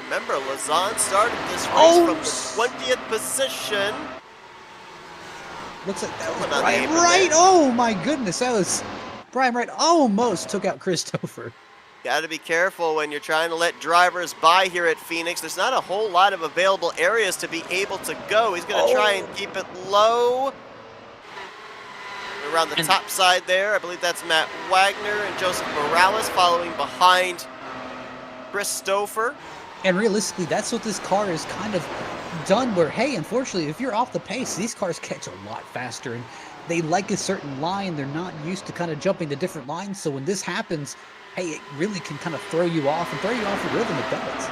S1: Remember, Lazan started this race from the 20th position.
S2: Looks like that was Brian Wright. Oh my goodness, that was Brian Wright almost took out Christopher.
S1: Got to be careful when you're trying to let drivers by here at Phoenix. There's not a whole lot of available areas to be able to go. He's going to try and keep it low. Around the top side there, I believe that's Matt Wagner and Joseph Morales following behind Christopher.
S2: And realistically, that's what this car is kind of done where, hey, unfortunately, if you're off the pace, these cars catch a lot faster, and they like a certain line. They're not used to kind of jumping to different lines. So when this happens, hey, it really can kind of throw you off and throw you off your rhythm. It does.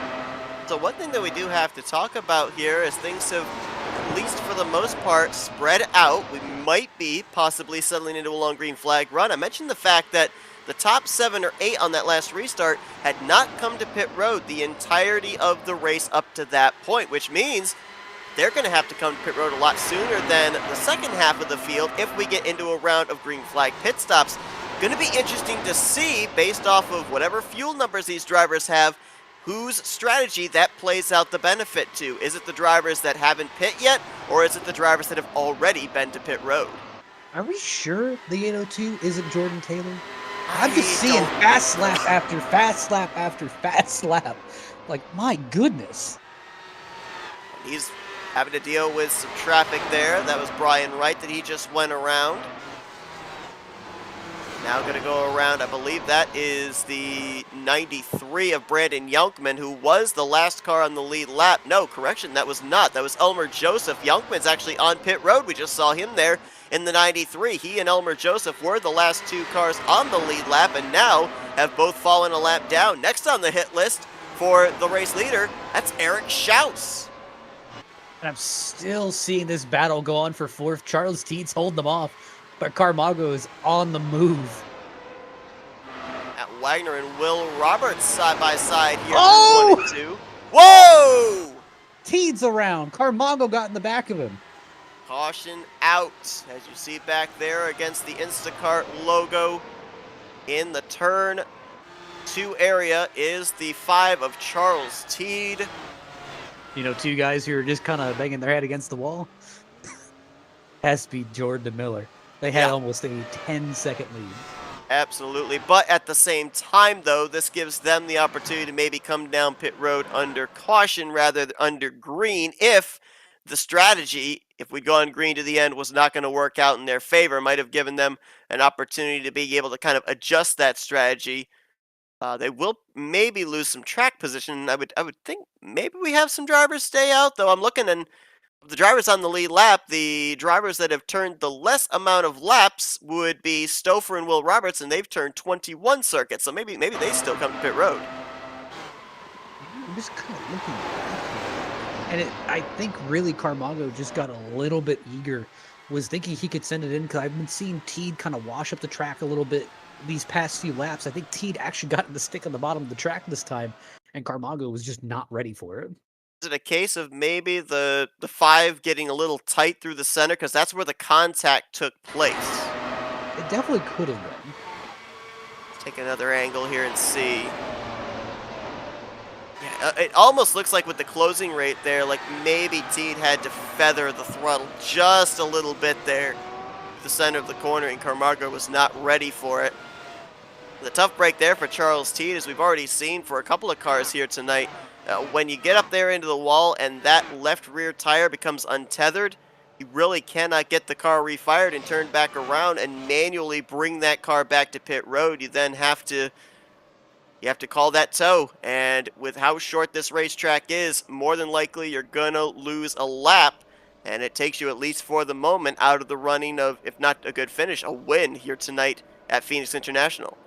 S1: So one thing that we do have to talk about here is things have, at least for the most part, spread out. We might be possibly settling into a long green flag run. I mentioned the fact that the top 7 or 8 on that last restart had not come to pit road the entirety of the race up to that point, which means they're going to have to come to pit road a lot sooner than the second half of the field if we get into a round of green flag pit stops. Going to be interesting to see, based off of whatever fuel numbers these drivers have, whose strategy that plays out the benefit to. Is it the drivers that haven't pit yet, or is it the drivers that have already been to pit road?
S2: Are we sure the 802 isn't Jordan Taylor? I'm just seeing fast lap after fast lap after fast lap. Like, my goodness.
S1: He's having to deal with some traffic there. That was Brian Wright that he just went around. Now going to go around, I believe that is the 93 of Brandon Youngman, who was the last car on the lead lap. No, correction, that was not. That was Elmer Joseph. Youngman's actually on pit road. We just saw him there in the 93. He and Elmer Joseph were the last 2 cars on the lead lap, and now have both fallen a lap down. Next on the hit list for the race leader, that's Eric Schaus.
S2: And I'm still seeing this battle go on for 4th. Charles Teed's holding them off, but Camargo is on the move.
S1: At Wagner and Will Roberts side by side here.
S2: Oh!
S1: 1 and 2. Whoa!
S2: Teed's around. Camargo got in the back of him.
S1: Caution out, as you see back there against the Instacart logo in the turn 2 area is the 5 of Charles Teed.
S2: 2 guys who are just kind of banging their head against the wall. Has to be Jordan and Miller. They had almost a 10-second lead.
S1: Absolutely. But at the same time, though, this gives them the opportunity to maybe come down pit road under caution rather than under green if the strategy, if we'd gone green to the end, was not going to work out in their favor. Might have given them an opportunity to be able to kind of adjust that strategy. They will maybe lose some track position. I would think maybe we have some drivers stay out, though. I'm looking, and the drivers on the lead lap, the drivers that have turned the less amount of laps would be Stouffer and Will Roberts, and they've turned 21 circuits. So maybe they still come to pit road.
S2: I'm just kind of looking back here. And I think really Carmago just got a little bit eager, was thinking he could send it in, because I've been seeing Teed kind of wash up the track a little bit these past few laps. I think Teed actually got the stick on the bottom of the track this time, and Carmago was just not ready for it.
S1: Is it a case of maybe the five getting a little tight through the center because that's where the contact took place?
S2: It definitely could have been.
S1: Let's take another angle here and see. Yeah, it almost looks like with the closing rate there, like maybe Teed had to feather the throttle just a little bit there, the center of the corner, and Carmago was not ready for it. The tough break there for Charles Teed, as we've already seen for a couple of cars here tonight. When you get up there into the wall and that left rear tire becomes untethered, you really cannot get the car refired and turned back around and manually bring that car back to pit road. You then have to call that tow, and with how short this racetrack is, more than likely you're gonna lose a lap, and it takes you, at least for the moment, out of the running of, if not a good finish, a win here tonight at Phoenix International.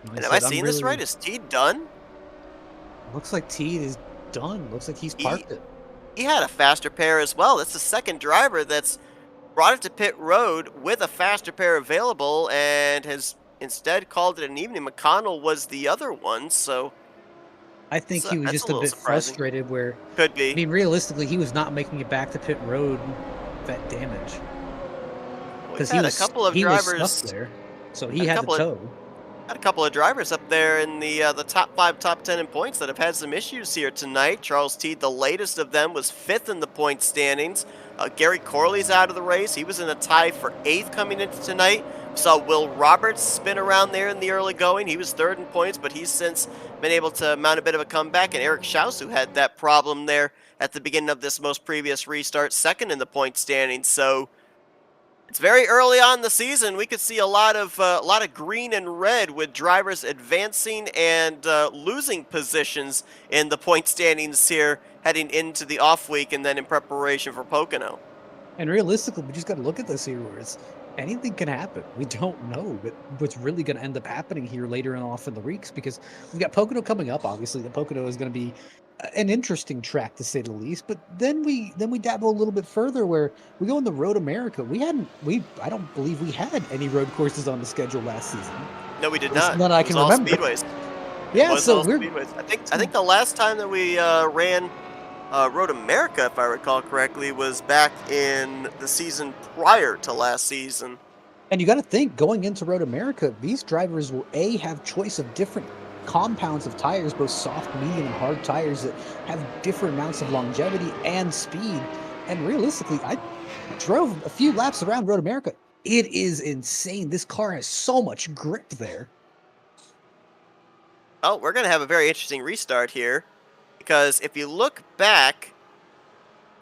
S2: Like
S1: And
S2: I
S1: am I
S2: said,
S1: seeing this right? Is Teed done?
S2: looks like Teed is done. Looks like he's
S1: He,
S2: parked it.
S1: he had a faster pair as well. That's the second driver that's brought it to pit road with a faster pair available and has instead called it an evening. McConnell was the other one, so
S2: I think he was
S1: that's a
S2: just a
S1: little
S2: bit
S1: surprising.
S2: frustrated where,
S1: Could
S2: I
S1: be.
S2: mean, realistically, he was not making it back to pit road with that damage.
S1: We've
S2: Because
S1: had a couple of
S2: he was stuck
S1: drivers,
S2: there, so he
S1: had a
S2: had to
S1: couple of
S2: tow.
S1: Got a couple of drivers up there in the top 5, top 10 in points that have had some issues here tonight. Charles Teed, the latest of them, was 5th in the point standings. Gary Corley's out of the race. He was in a tie for 8th coming into tonight. We saw Will Roberts spin around there in the early going. He was 3rd in points, but he's since been able to mount a bit of a comeback. And Eric Schaus, who had that problem there at the beginning of this most previous restart, 2nd in the point standings. So it's very early on in the season. We could see a lot of green and red with drivers advancing and losing positions in the point standings here, heading into the off week and then in preparation for Pocono.
S2: And realistically, we just got to look at this here where anything can happen. We don't know what's really going to end up happening here later and off in the weeks, because we've got Pocono coming up. Obviously, the Pocono is going to be an interesting track to say the least. But then we dabble a little bit further where we go in the Road America. I don't believe we had any road courses on the schedule last season.
S1: No, we did
S2: At least
S1: not.
S2: none I
S1: It was
S2: can
S1: all
S2: remember.
S1: speedways.
S2: Yeah,
S1: Was
S2: so
S1: all
S2: we're
S1: speedways. I think the last time that we ran Road America, if I recall correctly, was back in the season prior to last season.
S2: And you got to think, going into Road America, these drivers will have choice of different compounds of tires, both soft, medium, and hard tires that have different amounts of longevity and speed. And realistically, I drove a few laps around Road America. It is insane. This car has so much grip there.
S1: Oh, we're going to have a very interesting restart here, because if you look back,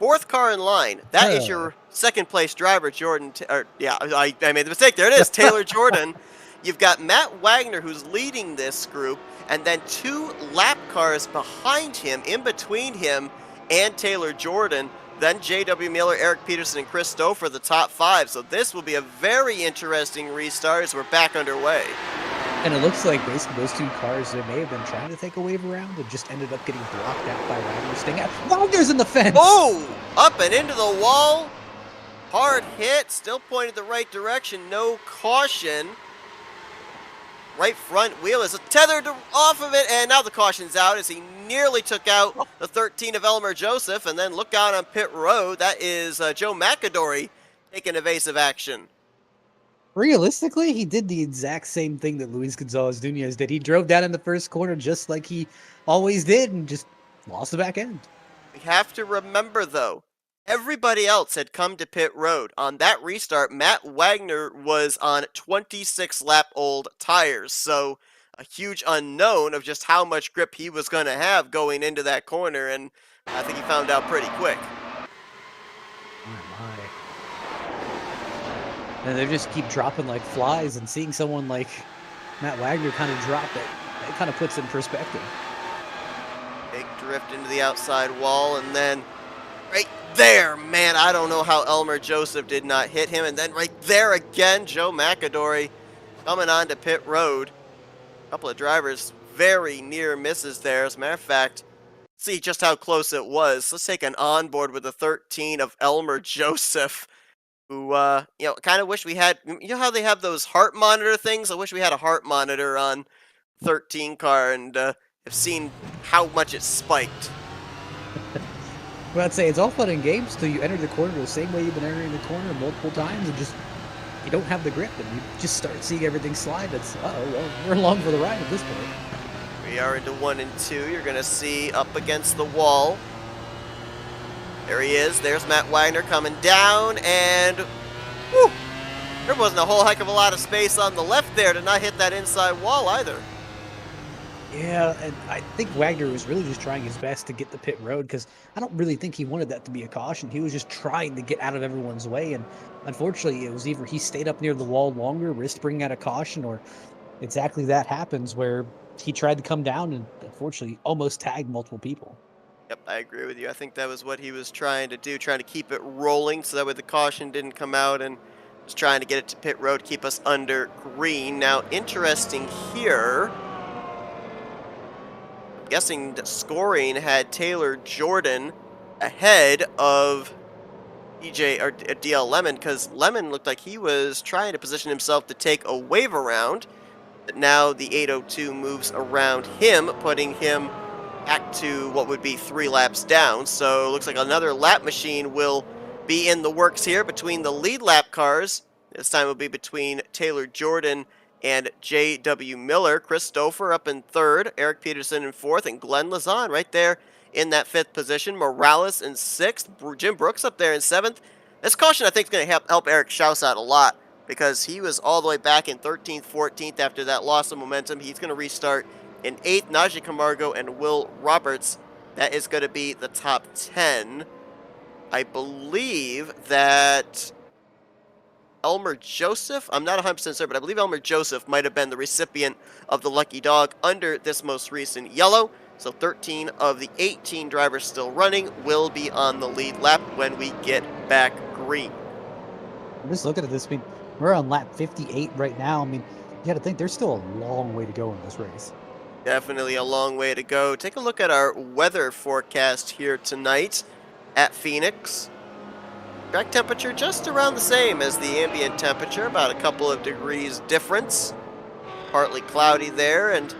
S1: 4th car in line, that is your second place driver, Jordan. I made the mistake. There it is, Taylor Jordan. You've got Matt Wagner, who's leading this group, and then 2 lap cars behind him, in between him and Taylor Jordan. Then J.W. Miller, Eric Peterson, and Chris Stouffer, the top 5. So this will be a very interesting restart as we're back underway.
S2: And it looks like basically those 2 cars, they may have been trying to take a wave around and just ended up getting blocked out by Wagner staying out. Wagner's in the fence!
S1: Oh! Up and into the wall. Hard hit. Still pointed the right direction. No caution. Right front wheel is tethered off of it, and now the caution's out as he nearly took out the 13 of Elmer Joseph. And then look out on pit road. That is Joe McAdory taking evasive action.
S2: Realistically, he did the exact same thing that Luis Gonzalez Nunez did. He drove down in the first corner just like he always did and just lost the back end.
S1: We have to remember, though, Everybody else had come to pit road. On that restart, Matt Wagner was on 26 lap old tires, so a huge unknown of just how much grip he was going to have going into that corner, and I think he found out pretty quick.
S2: My. And they just keep dropping like flies, and seeing someone like Matt Wagner kind of drop it kind of puts it in perspective.
S1: Big drift into the outside wall, and then right there, man, I don't know how Elmer Joseph did not hit him. And then right there again, Joe McAdory coming on to pit road. A couple of drivers very near misses there. As a matter of fact, see just how close it was. Let's take an onboard with the 13 of Elmer Joseph, who, kind of wish we had, how they have those heart monitor things? I wish we had a heart monitor on 13 car and have seen how much it spiked.
S2: Well, I'd say it's all fun and games till you enter the corner the same way you've been entering the corner multiple times, and just you don't have the grip, and you just start seeing everything slide. That's well, we're along for the ride at this point.
S1: We are into 1 and 2. You're gonna see up against the wall. There he is. There's Matt Wagner coming down, and whew, there wasn't a whole heck of a lot of space on the left there to not hit that inside wall either.
S2: Yeah, and I think Wagner was really just trying his best to get the pit road, because I don't really think he wanted that to be a caution. He was just trying to get out of everyone's way, and unfortunately, it was either he stayed up near the wall longer, risked bringing out a caution, or exactly that happens where he tried to come down and unfortunately almost tagged multiple people.
S1: Yep, I agree with you. I think that was what he was trying to do, trying to keep it rolling so that way the caution didn't come out, and was trying to get it to pit road, keep us under green. Now, interesting here, guessing that scoring had Taylor Jordan ahead of DJ or DL Lemon, because Lemon looked like he was trying to position himself to take a wave around. But now the 802 moves around him, putting him back to what would be 3 laps down. So it looks like another lap machine will be in the works here between the lead lap cars. This time it will be between Taylor Jordan and J.W. Miller. Chris Stouffer up in 3rd, Eric Peterson in 4th, and Glenn Lazan right there in that 5th position. Morales in 6th, Jim Brooks up there in 7th. This caution, I think, is going to help Eric Schaus out a lot, because he was all the way back in 13th, 14th after that loss of momentum. He's going to restart in 8th. Najee Camargo and Will Roberts, that is going to be the top 10. I believe that Elmer Joseph, I'm not 100% certain, but I believe Elmer Joseph might have been the recipient of the lucky dog under this most recent yellow. So 13 of the 18 drivers still running will be on the lead lap when we get back green.
S2: I'm just looking at this. I mean, we're on lap 58 right now. I mean, you got to think there's still a long way to go in this race.
S1: Definitely a long way to go. Take a look at our weather forecast here tonight at Phoenix. Track temperature just around the same as the ambient temperature, about a couple of degrees difference. Partly cloudy there, and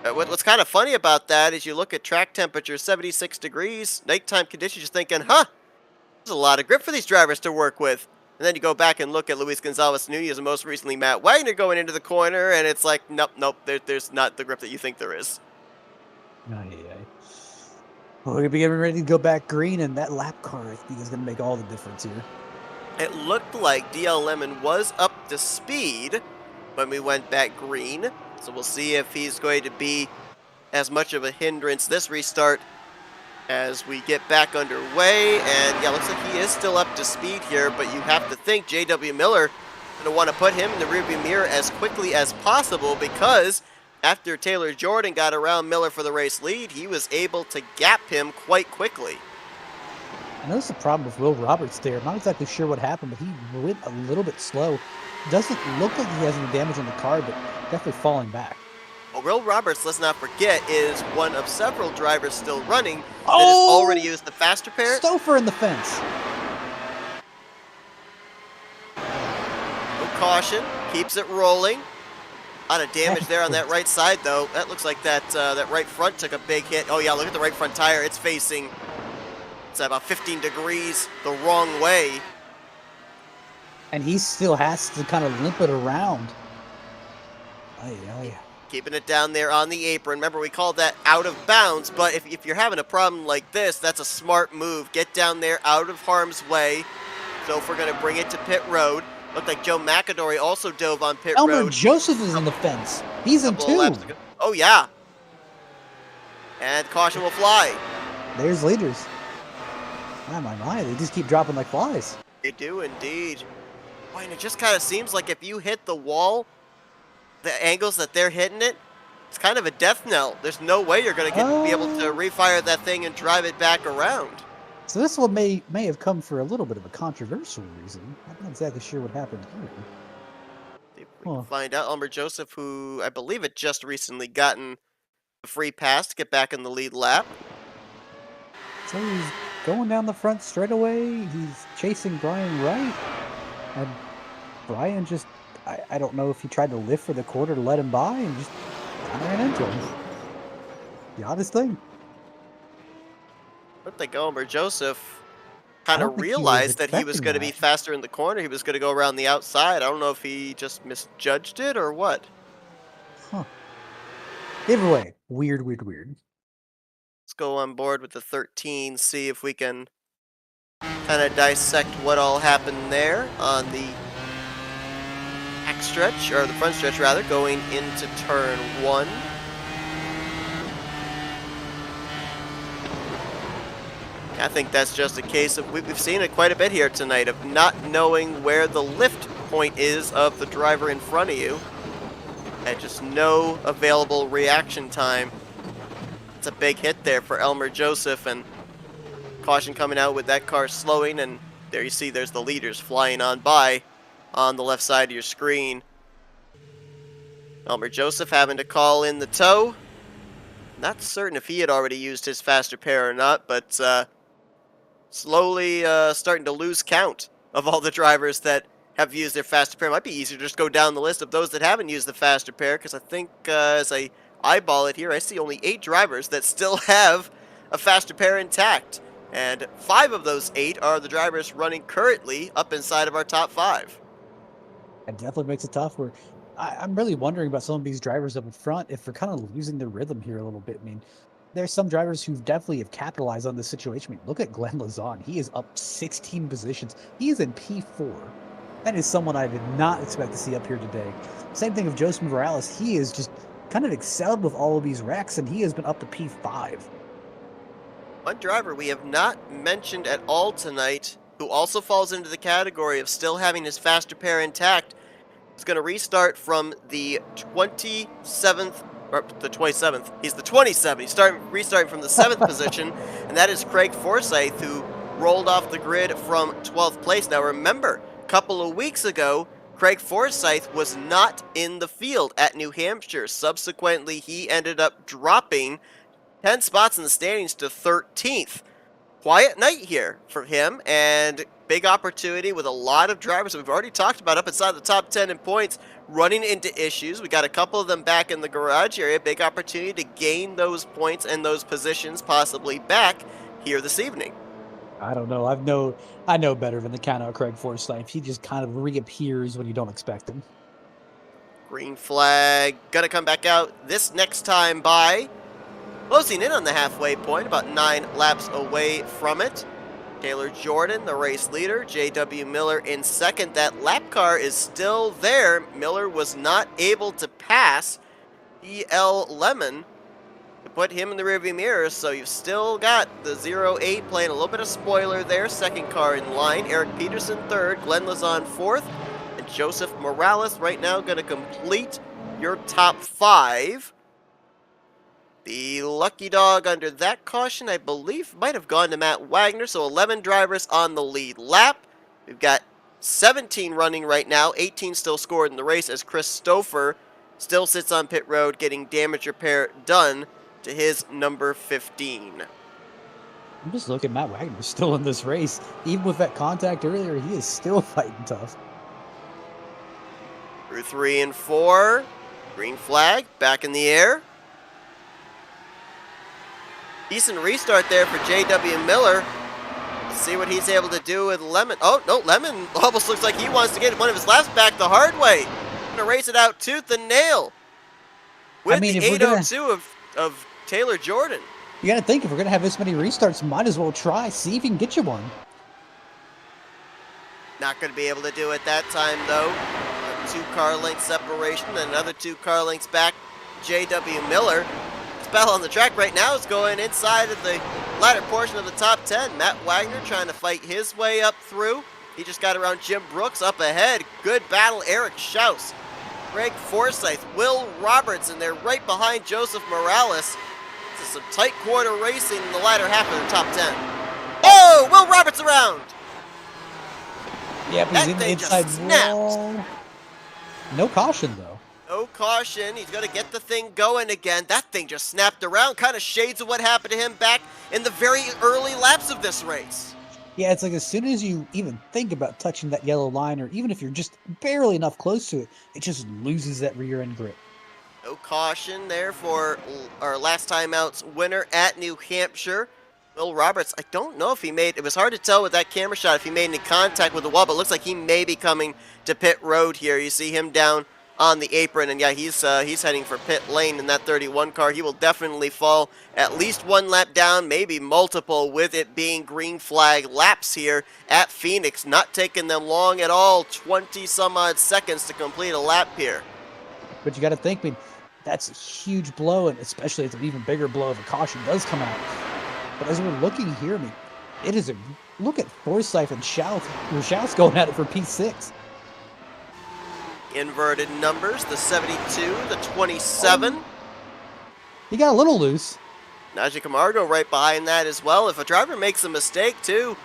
S1: what's kind of funny about that is you look at track temperature, 76 degrees, nighttime conditions, you're thinking, there's a lot of grip for these drivers to work with. And then you go back and look at Luis Gonzalez Nunez and most recently Matt Wagner going into the corner, and it's like, nope, there's not the grip that you think there is.
S2: Well, we're going to be getting ready to go back green, and that lap car, I think, is going to make all the difference here.
S1: It looked like DL Lemon was up to speed when we went back green, so we'll see if he's going to be as much of a hindrance this restart as we get back underway. And yeah, looks like he is still up to speed here, but you have to think J.W. Miller going to want to put him in the rearview mirror as quickly as possible, because after Taylor Jordan got around Miller for the race lead, he was able to gap him quite quickly.
S2: I noticed the problem with Will Roberts there. I'm not exactly sure what happened, but he went a little bit slow. Doesn't look like he has any damage on the car, but definitely falling back.
S1: Well, Will Roberts, let's not forget, is one of several drivers still running that has already used the fast repair.
S2: Stouffer in the fence.
S1: No caution, keeps it rolling. A lot of damage there on that right side, though. That looks like that right front took a big hit. Oh, yeah, look at the right front tire. It's facing, it's about 15 degrees the wrong way.
S2: And he still has to kind of limp it around. Oh, yeah.
S1: Keeping it down there on the apron. Remember, we called that out of bounds, but if you're having a problem like this, that's a smart move. Get down there out of harm's way. So if we're going to bring it to pit road, looked like Joe McAdory also dove on pit
S2: Elmer
S1: road.
S2: Joseph is in the fence. He's in two.
S1: Oh, yeah. And caution will fly.
S2: There's leaders. My, they just keep dropping like flies.
S1: They do indeed. Boy, and it just kind of seems like if you hit the wall, the angles that they're hitting it, it's kind of a death knell. There's no way you're going to be able to refire that thing and drive it back around.
S2: So this one may have come for a little bit of a controversial reason. I'm not exactly sure what happened here.
S1: If we can find out. Elmer Joseph, who I believe had just recently gotten a free pass to get back in the lead lap.
S2: So he's going down the front straightaway. He's chasing Brian Wright. And Brian just, I don't know if he tried to lift for the quarter to let him by and just kind of ran into him. The oddest thing.
S1: But the Elmer Joseph kind of realized that he was going to be faster in the corner. He was going to go around the outside. I don't know if he just misjudged it or what.
S2: Huh. Either way, weird.
S1: Let's go on board with the 13, see if we can kind of dissect what all happened there on the back stretch, or the front stretch rather, going into turn 1. I think that's just a case of, we've seen it quite a bit here tonight, of not knowing where the lift point is of the driver in front of you, and just no available reaction time. It's a big hit there for Elmer Joseph, and caution coming out with that car slowing, and there you see there's the leaders flying on by on the left side of your screen. Elmer Joseph having to call in the tow. Not certain if he had already used his faster pair or not, but slowly starting to lose count of all the drivers that have used their faster pair. It might be easier to just go down the list of those that haven't used the faster pair, because I think as I eyeball it here, I see only 8 drivers that still have a faster pair intact. And 5 of those 8 are the drivers running currently up inside of our top 5.
S2: It definitely makes it tough. I'm really wondering about some of these drivers up in front, if they're kind of losing their rhythm here a little bit. I mean, there's some drivers who definitely have capitalized on this situation. I mean, look at Glenn Lazon. He is up 16 positions. He is in P4. That is someone I did not expect to see up here today. Same thing with Joseph Morales. He is just kind of excelled with all of these wrecks, and he has been up to P5.
S1: One driver we have not mentioned at all tonight, who also falls into the category of still having his faster pair intact, is going to restart from the 27th, or the 27th. He's the 27th. He's restarting from the 7th position, and that is Craig Forsyth, who rolled off the grid from 12th place. Now remember, a couple of weeks ago, Craig Forsyth was not in the field at New Hampshire. Subsequently, he ended up dropping 10 spots in the standings to 13th. Quiet night here for him, and big opportunity with a lot of drivers we've already talked about up inside the top 10 in points running into issues. We got a couple of them back in the garage area. Big opportunity to gain those points and those positions possibly back here this evening.
S2: I don't know. I know better than to count out Craig Forsyth. He just kind of reappears when you don't expect him.
S1: Green flag. Gonna come back out this next time by. Closing in on the halfway point, about 9 laps away from it. Taylor Jordan, the race leader. J.W. Miller in second. That lap car is still there. Miller was not able to pass E.L. Lemon to put him in the rearview mirror, so you've still got the 08 playing a little bit of spoiler there. Second car in line. Eric Peterson third. Glenn Lazon fourth. And Joseph Morales right now going to complete your top 5. The lucky dog under that caution, I believe, might have gone to Matt Wagner. So 11 drivers on the lead lap. We've got 17 running right now. 18 still scored in the race as Chris Stouffer still sits on pit road getting damage repair done to his number 15.
S2: I'm just looking, Matt Wagner's still in this race. Even with that contact earlier, he is still fighting tough.
S1: Through 3 and 4. Green flag back in the air. Decent restart there for J.W. Miller. Let's see what he's able to do with Lemon. Oh, no, Lemon almost looks like he wants to get one of his laps back the hard way. Gonna race it out tooth and nail.
S2: I
S1: with
S2: mean,
S1: the
S2: if we're gonna,
S1: 802 of Taylor Jordan.
S2: you gotta think if we're gonna have this many restarts, might as well try, see if you can get you one.
S1: Not going to be able to do it that time, though. A 2-car length separation, then another 2-car lengths back. J.W. Miller. His battle on the track right now is going inside of the latter portion of the top 10. Matt Wagner trying to fight his way up through. He just got around Jim Brooks up ahead. Good battle, Eric Schaus. Greg Forsyth, Will Roberts, and they're right behind Joseph Morales. This is some tight quarter racing in the latter half of the top 10. Oh, Will Roberts around!
S2: Yep, he's in the inside wall. No caution, though.
S1: No caution. He's going to get the thing going again. That thing just snapped around. Kind of shades of what happened to him back in the very early laps of this race.
S2: Yeah, it's like as soon as you even think about touching that yellow line, or even if you're just barely enough close to it, it just loses that rear end grip.
S1: No caution there for our last time out's winner at New Hampshire. Will Roberts, I don't know if he made, it was hard to tell with that camera shot if he made any contact with the wall, but it looks like he may be coming to pit road here. You see him down on the apron, and yeah, he's heading for pit lane in that 31 car. He will definitely fall at least one lap down, maybe multiple, with it being green flag laps here at Phoenix. Not taking them long at all, 20 some odd seconds to complete a lap here.
S2: But you got to think, I mean, that's a huge blow, and especially it's an even bigger blow if a caution does come out. But as we're looking here, I mean, it is a look at Forsyth and Schaus going at it for P6.
S1: Inverted numbers, the 72, the 27.
S2: He got a little loose.
S1: Najee Camargo right behind that as well. If a driver makes a mistake, too,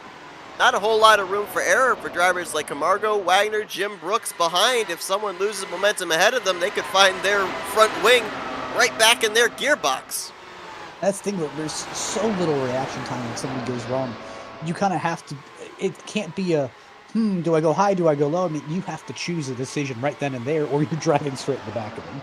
S1: not a whole lot of room for error for drivers like Camargo, Wagner, Jim Brooks behind. If someone loses momentum ahead of them, they could find their front wing right back in their gearbox.
S2: That's the thing, there's so little reaction time when something goes wrong. You kind of have to, it can't be a, do I go high, do I go low? I mean, you have to choose a decision right then and there, or you're driving straight in the back of them.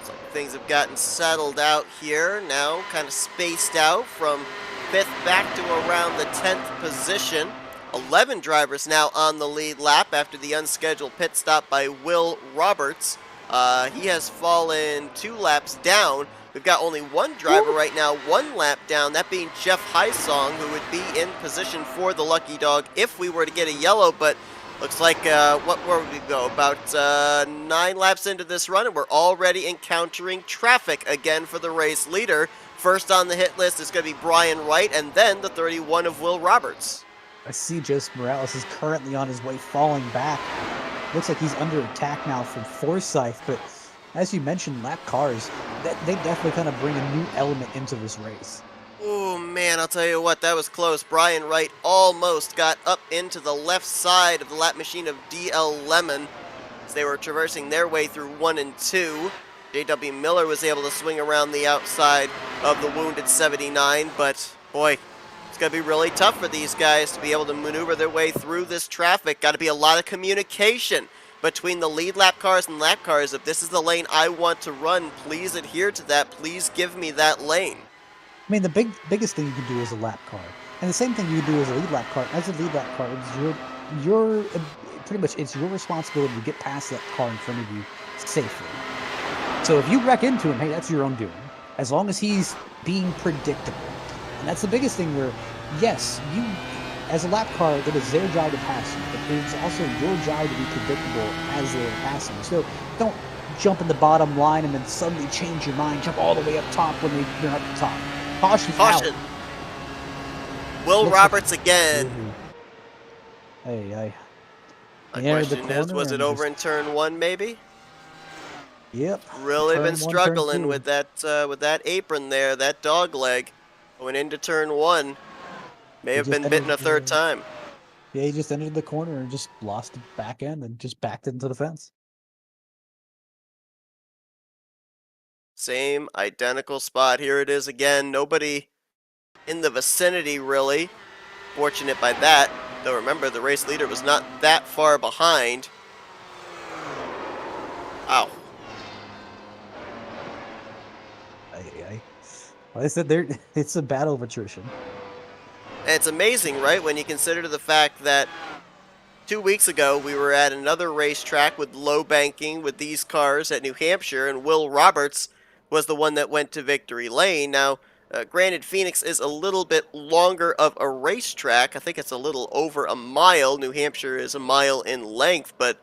S1: So things have gotten settled out here now, kind of spaced out from 5th back to around the 10th position. 11 drivers now on the lead lap after the unscheduled pit stop by Will Roberts. He has fallen 2 laps down. We've got only one driver right now, 1 lap down, that being Jeff Hysong, who would be in position for the lucky dog if we were to get a yellow, but looks like, where would we go? About 9 laps into this run, and we're already encountering traffic again for the race leader. First on the hit list is going to be Brian Wright, and then the 31 of Will Roberts.
S2: I see Joseph Morales is currently on his way falling back. Looks like he's under attack now from Forsyth, but as you mentioned, lap cars, they definitely kind of bring a new element into this race.
S1: Oh man, I'll tell you what, that was close. Brian Wright almost got up into the left side of the lap machine of D.L. Lemon as they were traversing their way through 1 and 2. J.W. Miller was able to swing around the outside of the wounded 79, but boy, it's going to be really tough for these guys to be able to maneuver their way through this traffic. Got to be a lot of communication between the lead lap cars and lap cars. If this is the lane I want to run, please adhere to that. Please give me that lane.
S2: I mean, the biggest thing you can do is a lap car, and the same thing you can do as a lead lap car. As a lead lap car, it's your pretty much it's your responsibility to get past that car in front of you safely. So if you wreck into him, hey, that's your own doing. As long as he's being predictable, and that's the biggest thing. Where yes, you as a lap car, it is their job to pass you, but it's also your job to be predictable as they're passing you. So don't jump in the bottom line and then suddenly change your mind, jump all the way up top when they're at the top. Caution.
S1: Will Roberts again.
S2: Hey.
S1: My question is, was it over in turn 1 maybe?
S2: Yep.
S1: Really been struggling with that apron there, that dog leg. Going into turn 1. May have been bitten a 3rd time.
S2: Yeah, he just entered the corner and just lost the back end and just backed into the fence.
S1: Same identical spot. Here it is again. Nobody in the vicinity, really. Fortunate by that. Though remember, the race leader was not that far behind. Ow.
S2: Well, I said it's a battle of attrition.
S1: And it's amazing, right, when you consider the fact that 2 weeks ago we were at another racetrack with low banking with these cars at New Hampshire, and Will Roberts was the one that went to victory lane. Now, granted, Phoenix is a little bit longer of a racetrack. I think it's a little over a mile. New Hampshire is a mile in length, but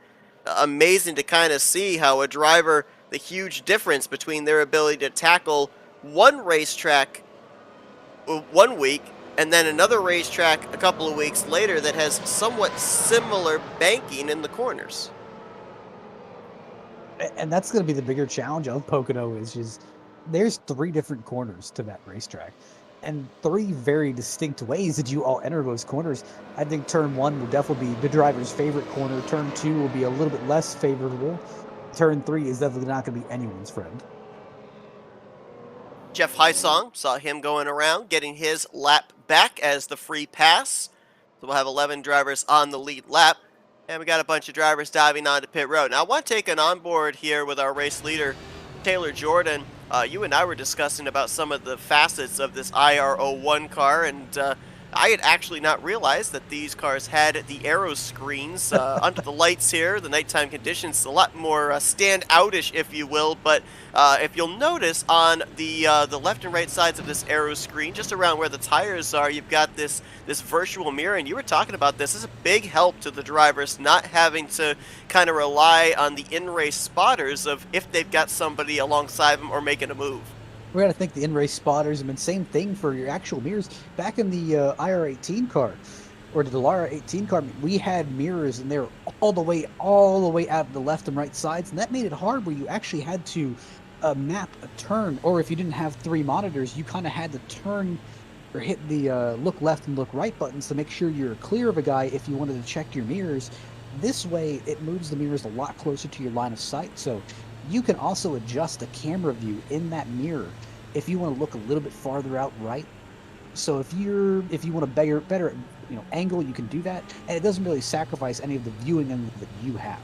S1: amazing to kind of see how a driver, the huge difference between their ability to tackle one racetrack one week and then another racetrack a couple of weeks later that has somewhat similar banking in the corners.
S2: And that's going to be the bigger challenge of Pocono is just there's 3 different corners to that racetrack and 3 very distinct ways that you all enter those corners. I think turn 1 will definitely be the driver's favorite corner. Turn 2 will be a little bit less favorable. Turn 3 is definitely not going to be anyone's friend.
S1: Jeff Hysong, saw him going around, getting his lap back as the free pass. So we'll have 11 drivers on the lead lap. And we got a bunch of drivers diving onto pit road. Now I want to take an onboard here with our race leader, Taylor Jordan. You and I were discussing about some of the facets of this IR01 car, and I had actually not realized that these cars had the aero screens under the lights here. The nighttime conditions a lot more stand outish, if you will. But if you'll notice on the left and right sides of this aero screen, just around where the tires are, you've got this virtual mirror. And you were talking about this. This is a big help to the drivers, not having to kind of rely on the in-race spotters of if they've got somebody alongside them or making a move.
S2: We got to think the in-race spotters have been same thing for your actual mirrors. Back in the IR18 car, or the Delara 18 car, we had mirrors and they were all the way out the left and right sides, and that made it hard where you actually had to map a turn, or if you didn't have 3 monitors, you kind of had to turn or hit the look left and look right buttons to make sure you're clear of a guy if you wanted to check your mirrors. This way, it moves the mirrors a lot closer to your line of sight, so you can also adjust the camera view in that mirror if you want to look a little bit farther out right. So if you want a better angle, you can do that, and it doesn't really sacrifice any of the viewing angle that you have.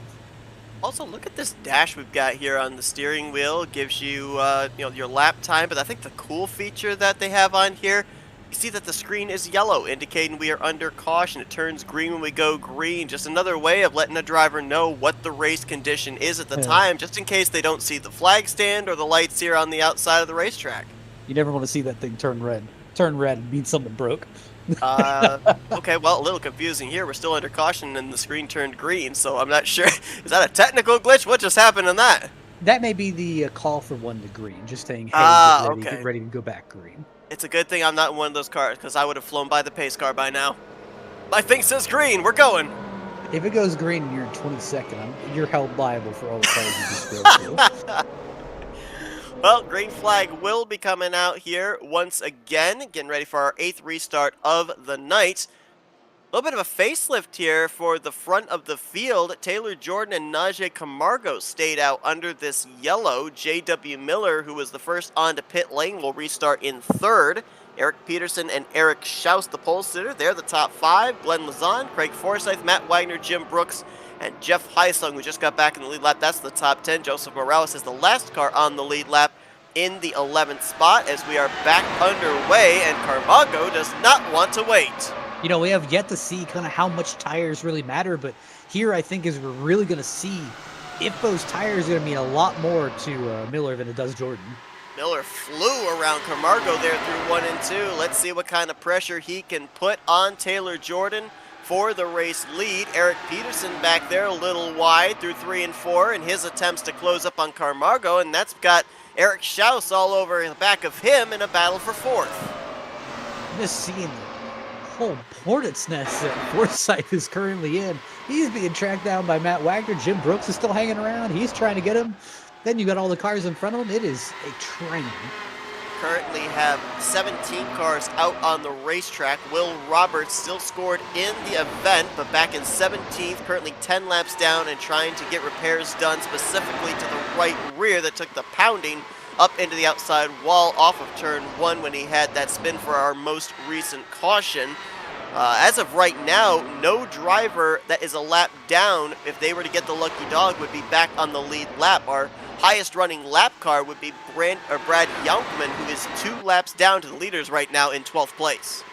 S1: Also, look at this dash we've got here on the steering wheel. It gives you your lap time, but I think the cool feature that they have on here, you see that the screen is yellow, indicating we are under caution. It turns green when we go green. Just another way of letting a driver know what the race condition is at the time, just in case they don't see the flag stand or the lights here on the outside of the racetrack.
S2: You never want to see that thing turn red. Turn red means something broke.
S1: Okay, well, a little confusing here. We're still under caution and the screen turned green, so I'm not sure. Is that a technical glitch? What just happened in that?
S2: That may be the call for 1 to green, just saying, hey, get ready to go back green.
S1: It's a good thing I'm not in one of those cars, because I would have flown by the pace car by now. My thing says green. We're going.
S2: If it goes green and you're in 22nd, you're held liable for all the cars you just drove through.
S1: Well, green flag will be coming out here once again, getting ready for our 8th restart of the night. A little bit of a facelift here for the front of the field. Taylor Jordan and Najee Camargo stayed out under this yellow. J.W. Miller, who was the first onto pit lane, will restart in 3rd. Eric Peterson and Eric Schaus, the pole sitter, they're the top 5. Glenn Lazan, Craig Forsyth, Matt Wagner, Jim Brooks, and Jeff Hysong, who just got back in the lead lap. That's the top 10. Joseph Morales is the last car on the lead lap in the 11th spot as we are back underway, and Camargo does not want to wait.
S2: We have yet to see kind of how much tires really matter, but here I think is we're really going to see if those tires are going to mean a lot more to Miller than it does Jordan.
S1: Miller flew around Camargo there through 1 and 2. Let's see what kind of pressure he can put on Taylor Jordan for the race lead. Eric Peterson back there a little wide through 3 and 4 in his attempts to close up on Camargo, and that's got Eric Schaus all over the back of him in a battle for 4th.
S2: Just seeing the whole hornet's nest that Forsyth is currently in. He's being tracked down by Matt Wagner. Jim Brooks is still hanging around. He's trying to get him. Then you got all the cars in front of him. It is a train.
S1: Currently have 17 cars out on the racetrack. Will Roberts still scored in the event, but back in 17th, currently 10 laps down and trying to get repairs done specifically to the right rear that took the pounding up into the outside wall off of turn 1 when he had that spin for our most recent caution. As of right now, no driver that is a lap down, if they were to get the lucky dog, would be back on the lead lap. Our highest running lap car would be Brad Youngman, who is 2 laps down to the leaders right now in 12th place.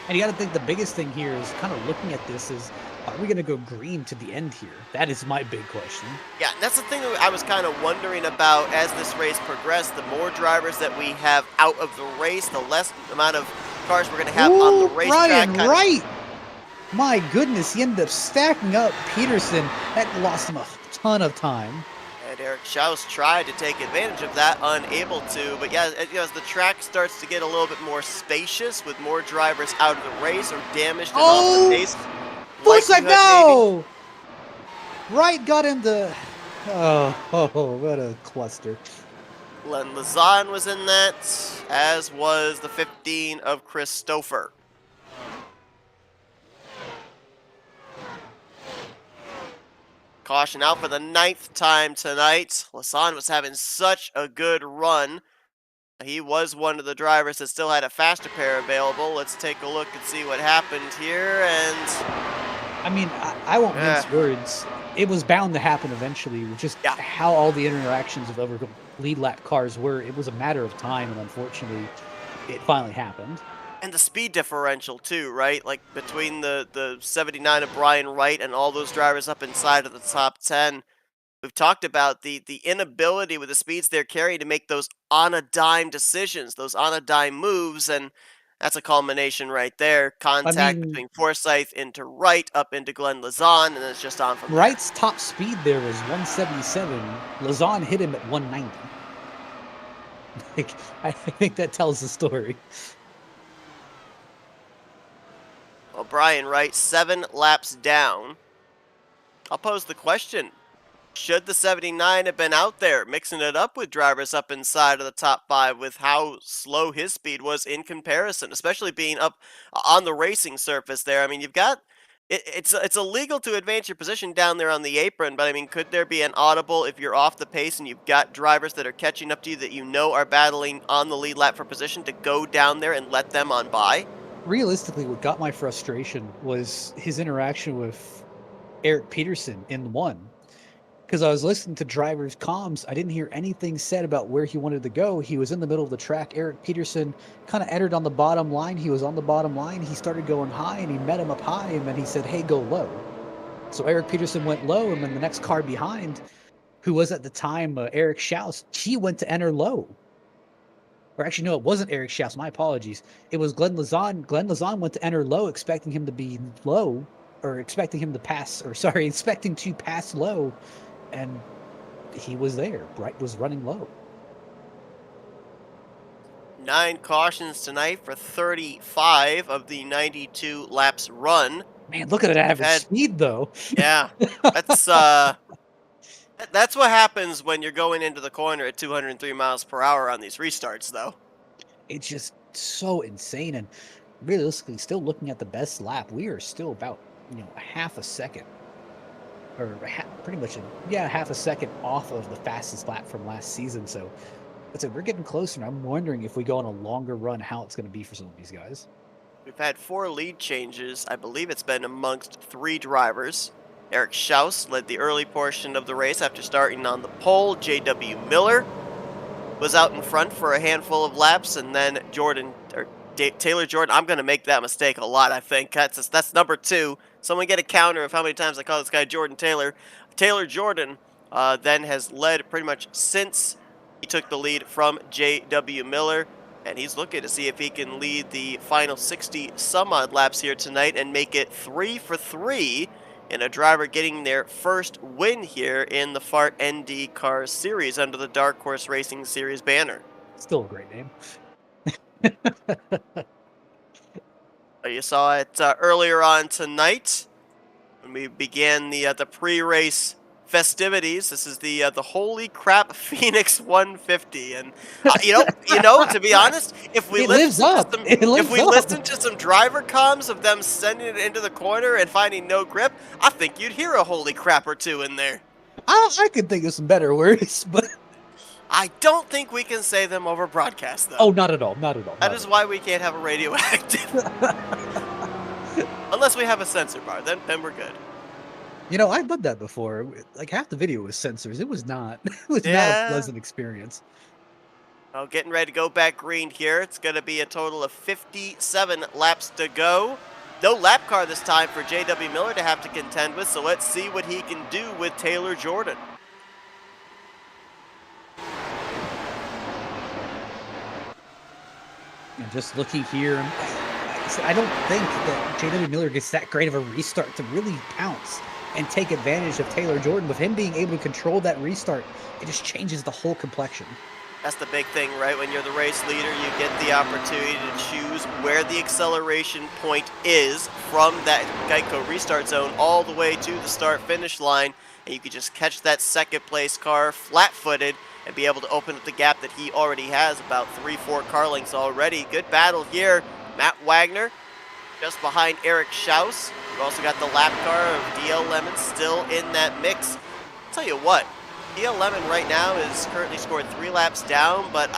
S2: And you got to think the biggest thing here is kind of looking at this is Are we going to go green to the end here? That is my big question.
S1: Yeah, and that's the thing that I was kind of wondering about as this race progressed. The more drivers that we have out of the race, the less amount of cars we're going to have on the
S2: Ooh,
S1: racetrack.
S2: Brian
S1: Kind of.
S2: Wright! My goodness, he ended up stacking up Peterson. That lost him a ton of time.
S1: And Eric Schaus tried to take advantage of that, unable to. But yeah, as the track starts to get a little bit more spacious with more drivers out of the race or damaged and off the pace,
S2: Full-side,
S1: likelihood maybe.
S2: no! Wright got into... Oh, what a cluster.
S1: Len Lazan was in that, as was the 15 of Christopher. Caution out for the 9th time tonight. Lazan was having such a good run. He was one of the drivers that still had a faster pair available. Let's take a look and see what happened here. And
S2: I mean, I won't mince words. It was bound to happen eventually. Just
S1: yeah,
S2: how all the interactions of other lead lap cars were. It was a matter of time, and unfortunately, it finally happened.
S1: and the speed differential too, right? Like between the 79 of Brian Wright and all those drivers up inside of the top 10. We've talked about the inability with the speeds they're carrying to make those on a dime decisions, those on a dime moves, and that's a culmination right there.
S2: I
S1: Contact
S2: mean,
S1: between Forsyth into Wright, up into Glenn Lazan, and then it's just on from there.
S2: Wright's top speed there was 177. Lazan hit him at 190. Like, I think that tells the story.
S1: Well, Brian Wright, 7 laps down. I'll pose the question. Should the 79 have been out there mixing it up with drivers up inside of the top 5 with how slow his speed was in comparison, especially being up on the racing surface there? I mean, you've got it's illegal to advance your position down there on the apron, but I mean, could there be an audible if you're off the pace and you've got drivers that are catching up to you that you know are battling on the lead lap for position to go down there and let them on by?
S2: Realistically, what got my frustration was his interaction with Eric Peterson in one. Because I was listening to drivers' comms, I didn't hear anything said about where he wanted to go. He was in the middle of the track. Eric Peterson kind of entered on the bottom line. He was on the bottom line. He started going high, and he met him up high, and then he said, "Hey, go low." So Eric Peterson went low, and then the next car behind, who was at the time Eric Schaus, he went to enter low. Or actually, no, it wasn't Eric Schaus. My apologies. It was Glenn Lazan. Glenn Lazan went to enter low, expecting him to be low, or expecting him to pass, or sorry, expecting to pass low. And he was there. Bright was running low.
S1: 9 cautions tonight for 35 of the 92 laps run.
S2: Man, look at that average speed, though.
S1: Yeah, that's what happens when you're going into the corner at 203 miles per hour on these restarts, though.
S2: It's just so insane. And realistically, still looking at the best lap, we are still about, a half a second. Or pretty much, half a second off of the fastest lap from last season. So we're getting closer. And I'm wondering if we go on a longer run, how it's going to be for some of these guys.
S1: We've had 4 lead changes. I believe it's been amongst 3 drivers. Eric Schaus led the early portion of the race after starting on the pole. J.W. Miller was out in front for a handful of laps, and then Taylor Jordan. I'm going to make that mistake a lot, I think. That's number 2. Someone get a counter of how many times I call this guy Jordan Taylor. Taylor Jordan then has led pretty much since he took the lead from J.W. Miller, and he's looking to see if he can lead the final 60 some odd laps here tonight and make it 3 for 3 in a driver getting their first win here in the F.A.R.T NDCar series under the Dark Horse Racing Series banner.
S2: Still a great name.
S1: You saw it earlier on tonight when we began the pre-race festivities. This is the Holy Crap Phoenix 150, and to be honest, if we listen to some driver comms of them sending it into the corner and finding no grip, I think you'd hear a holy crap or two in there.
S2: I could think of some better words, but
S1: I don't think we can say them over broadcast, though.
S2: Oh, not at all. Not at all.
S1: That is why we can't have a radioactive. Unless we have a censor bar, then we're good.
S2: I've done that before. Like, half the video was censors. It was not. It was not a pleasant experience.
S1: Well, getting ready to go back green here. It's going to be a total of 57 laps to go. No lap car this time for J.W. Miller to have to contend with, so let's see what he can do with Taylor Jordan.
S2: And just looking here, like I said, I don't think that J.W. Miller gets that great of a restart to really pounce and take advantage of Taylor Jordan. With him being able to control that restart, it just changes the whole complexion.
S1: That's the big thing, right? When you're the race leader, you get the opportunity to choose where the acceleration point is from that Geico restart zone all the way to the start-finish line, and you can just catch that second place car flat-footed and be able to open up the gap that he already has, about 3-4 car lengths already. Good battle here. Matt Wagner just behind Eric Schaus. We've also got the lap car of DL Lemon still in that mix. I'll tell you what, DL Lemon right now is currently scored 3 laps down, but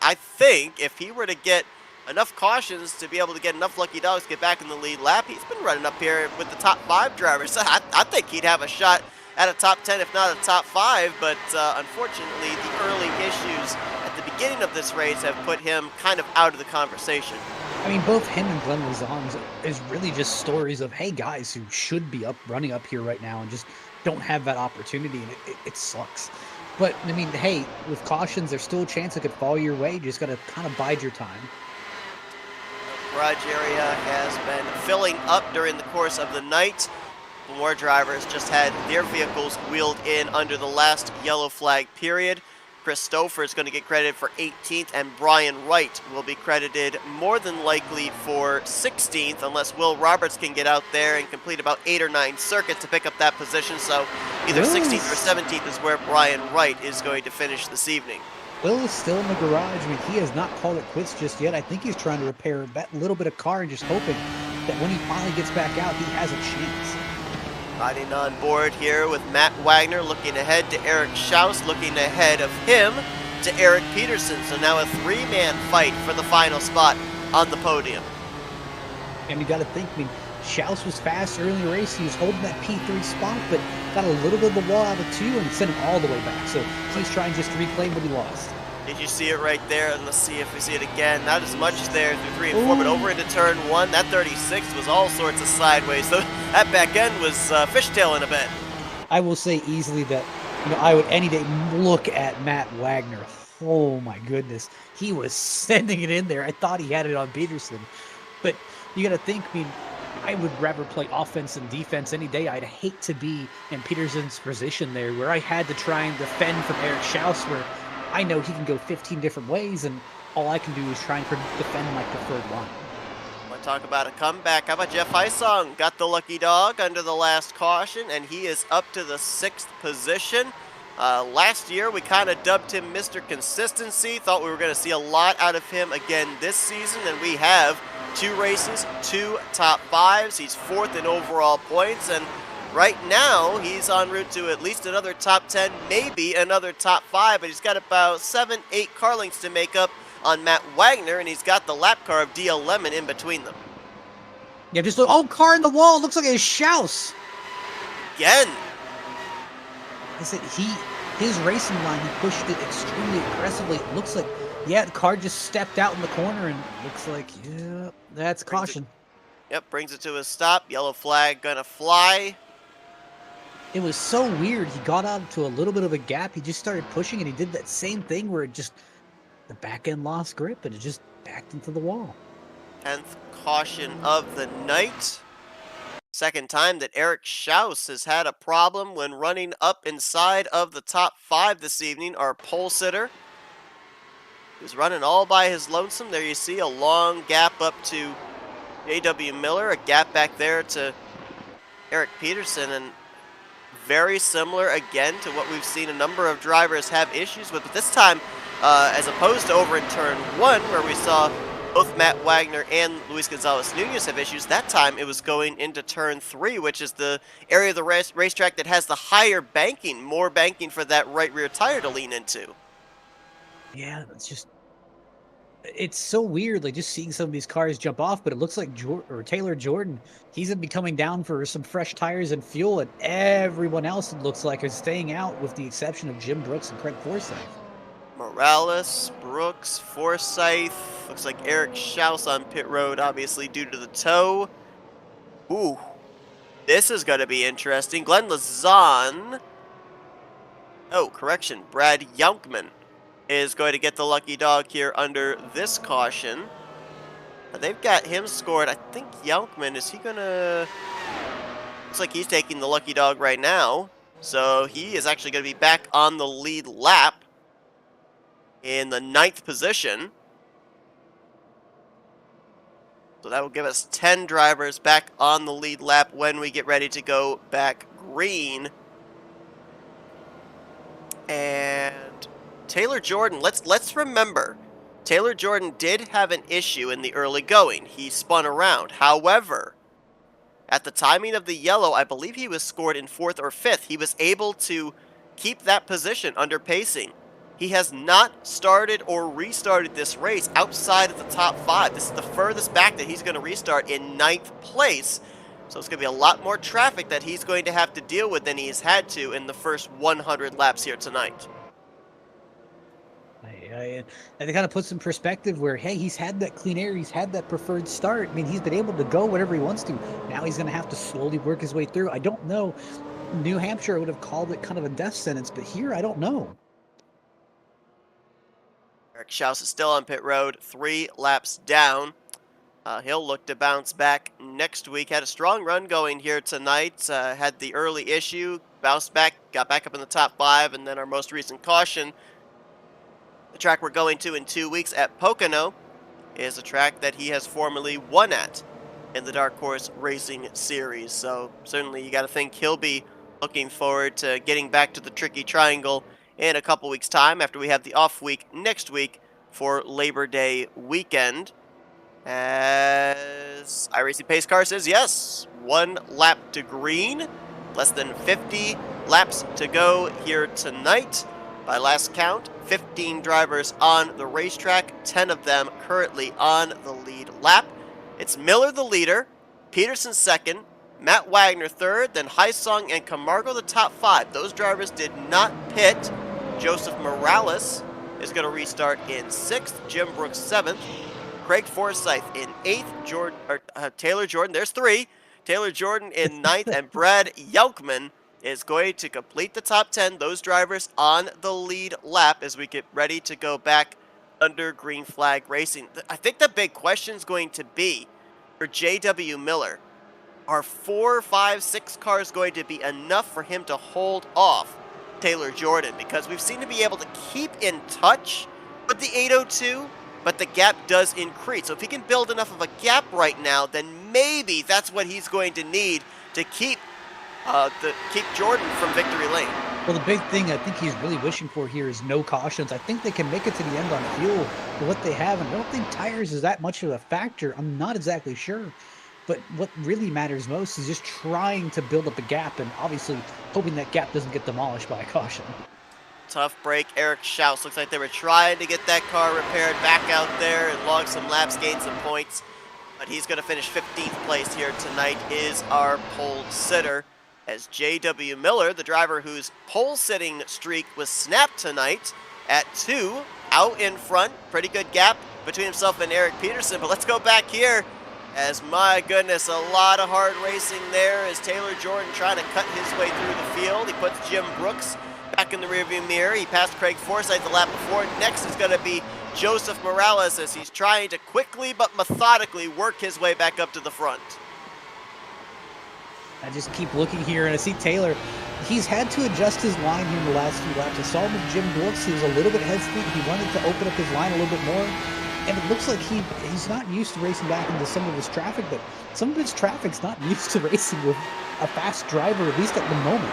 S1: I think if he were to get enough cautions to be able to get enough lucky dogs to get back in the lead lap, he's been running up here with the top 5 drivers. I think he'd have a shot at a top 10, if not a top 5, but unfortunately the early issues at the beginning of this race have put him kind of out of the conversation.
S2: I mean, both him and Glenn Lozan's is really just stories of, hey, guys who should be running up here right now and just don't have that opportunity, and it sucks. But, I mean, hey, with cautions, there's still a chance it could fall your way. You just got to kind of bide your time.
S1: The garage area has been filling up during the course of the night. More drivers just had their vehicles wheeled in under the last yellow flag period. Chris Stouffer is going to get credited for 18th, and Brian Wright will be credited more than likely for 16th, unless Will Roberts can get out there and complete about 8 or 9 circuits to pick up that position. So either 16th or 17th is where Brian Wright is going to finish this evening.
S2: Will is still in the garage. I mean, he has not called it quits just yet. I think he's trying to repair that little bit of car and just hoping that when he finally gets back out, he has a chance.
S1: Riding on board here with Matt Wagner, looking ahead to Eric Schaus, looking ahead of him to Eric Peterson. So now a 3-man fight for the final spot on the podium.
S2: And you got to think, I mean, Schaus was fast early in the race. He was holding that P3 spot, but got a little bit of the wall out of 2 and sent him all the way back. So he's trying just to reclaim what he lost.
S1: Did you see it right there? And let's see if we see it again. Not as much there through 3 and 4, but over into turn 1. That 36 was all sorts of sideways. So that back end was fishtailing a bit.
S2: I will say easily that, I would any day look at Matt Wagner. Oh my goodness. He was sending it in there. I thought he had it on Peterson. But you got to think, I would rather play offense and defense any day. I'd hate to be in Peterson's position there where I had to try and defend from Eric Schaus, where I know he can go 15 different ways, and all I can do is try and defend my preferred line.
S1: Want to talk about a comeback? How about Jeff Heisong? Got the lucky dog under the last caution, and he is up to the 6th position. Last year, we kind of dubbed him Mr. Consistency. Thought we were going to see a lot out of him again this season, and we have 2 races, 2 top 5s. He's 4th in overall points, and right now, he's en route to at least another top 10, maybe another top 5, but he's got about 7, 8 car lengths to make up on Matt Wagner, and he's got the lap car of DL Lemon in between them.
S2: Yeah, just look, car in the wall. It looks like a Schaus.
S1: Again.
S2: I said his racing line, he pushed it extremely aggressively. It looks like, yeah, the car just stepped out in the corner, and looks like, yeah, that's caution.
S1: Brings it to a stop. Yellow flag gonna fly.
S2: It was so weird. He got out to a little bit of a gap. He just started pushing, and he did that same thing where the back end lost grip, and it just backed into the wall.
S1: 10th caution of the night. Second time that Eric Schaus has had a problem when running up inside of the top 5 this evening. Our pole sitter, who's running all by his lonesome. There you see a long gap up to J.W. Miller, a gap back there to Eric Peterson, and very similar again to what we've seen a number of drivers have issues with, but this time, as opposed to over in turn 1, where we saw both Matt Wagner and Luis Gonzalez Nunez have issues, that time it was going into turn 3, which is the area of the racetrack that has the higher banking, more banking for that right rear tire to lean into.
S2: Yeah, it's so weird, like, just seeing some of these cars jump off, but it looks like Taylor Jordan, he's going to be coming down for some fresh tires and fuel, and everyone else, it looks like, is staying out, with the exception of Jim Brooks and Craig Forsyth.
S1: Morales, Brooks, Forsyth, looks like Eric Schaus on pit road, obviously due to the tow. Ooh, this is going to be interesting. Glenn Lazan. Oh, correction. Brad Youngman is going to get the lucky dog here under this caution. They've got him scored. I think Youngman, is he going to... Looks like he's taking the lucky dog right now. So he is actually going to be back on the lead lap in the 9th position. So that will give us 10 drivers back on the lead lap when we get ready to go back green. And Taylor Jordan, let's remember, Taylor Jordan did have an issue in the early going. He spun around. However, at the timing of the yellow, I believe he was scored in 4th or 5th. He was able to keep that position under pacing. He has not started or restarted this race outside of the top 5. This is the furthest back that he's going to restart in 9th place. So it's going to be a lot more traffic that he's going to have to deal with than he's had to in the first 100 laps here tonight.
S2: And it kind of puts in perspective where, hey, he's had that clean air, he's had that preferred start. I mean, he's been able to go whatever he wants to. Now he's going to have to slowly work his way through. I don't know. New Hampshire would have called it kind of a death sentence, but here I don't know.
S1: Eric Schaus is still on pit road, 3 laps down. He'll look to bounce back next week. Had a strong run going here tonight. Had the early issue, bounced back, got back up in the top 5, and then our most recent caution. The track we're going to in 2 weeks at Pocono is a track that he has formerly won at in the Dark Horse Racing Series. So certainly you got to think he'll be looking forward to getting back to the Tricky Triangle in a couple weeks' time after we have the off week next week for Labor Day weekend. As iRacing Pace Car says, yes, 1 lap to green, less than 50 laps to go here tonight. By last count, 15 drivers on the racetrack, 10 of them currently on the lead lap. It's Miller the leader, Peterson second, Matt Wagner third, then Heisong and Camargo the top 5. Those drivers did not pit. Joseph Morales is going to restart in 6th, Jim Brooks 7th, Craig Forsyth in 8th, Taylor Jordan, there's 3, Taylor Jordan in 9th, and Brad Youngman is going to complete the top 10, those drivers on the lead lap as we get ready to go back under green flag racing. I think the big question is going to be for J.W. Miller, are 4, 5, 6 cars going to be enough for him to hold off Taylor Jordan? Because we've seemed to be able to keep in touch with the 802, but the gap does increase. So if he can build enough of a gap right now, then maybe that's what he's going to need to keep Jordan from victory lane.
S2: Well, the big thing I think he's really wishing for here is no cautions. I think they can make it to the end on fuel with what they have, and I don't think tires is that much of a factor. I'm not exactly sure. But what really matters most is just trying to build up a gap and obviously hoping that gap doesn't get demolished by a caution.
S1: Tough break. Eric Schaus looks like they were trying to get that car repaired back out there and log some laps, gain some points. But he's going to finish 15th place here tonight, is our pole sitter. As J.W. Miller, the driver whose pole sitting streak was snapped tonight at 2, out in front. Pretty good gap between himself and Eric Peterson. But let's go back here. As, my goodness, a lot of hard racing there as Taylor Jordan trying to cut his way through the field. He puts Jim Brooks back in the rearview mirror. He passed Craig Forsyth the lap before. Next is going to be Joseph Morales as he's trying to quickly but methodically work his way back up to the front.
S2: I just keep looking here and I see Taylor. He's had to adjust his line here in the last few laps. I saw him with Jim Brooks. He was a little bit hesitant. He wanted to open up his line a little bit more. And it looks like he's not used to racing back into some of his traffic, but some of his traffic's not used to racing with a fast driver, at least at the moment.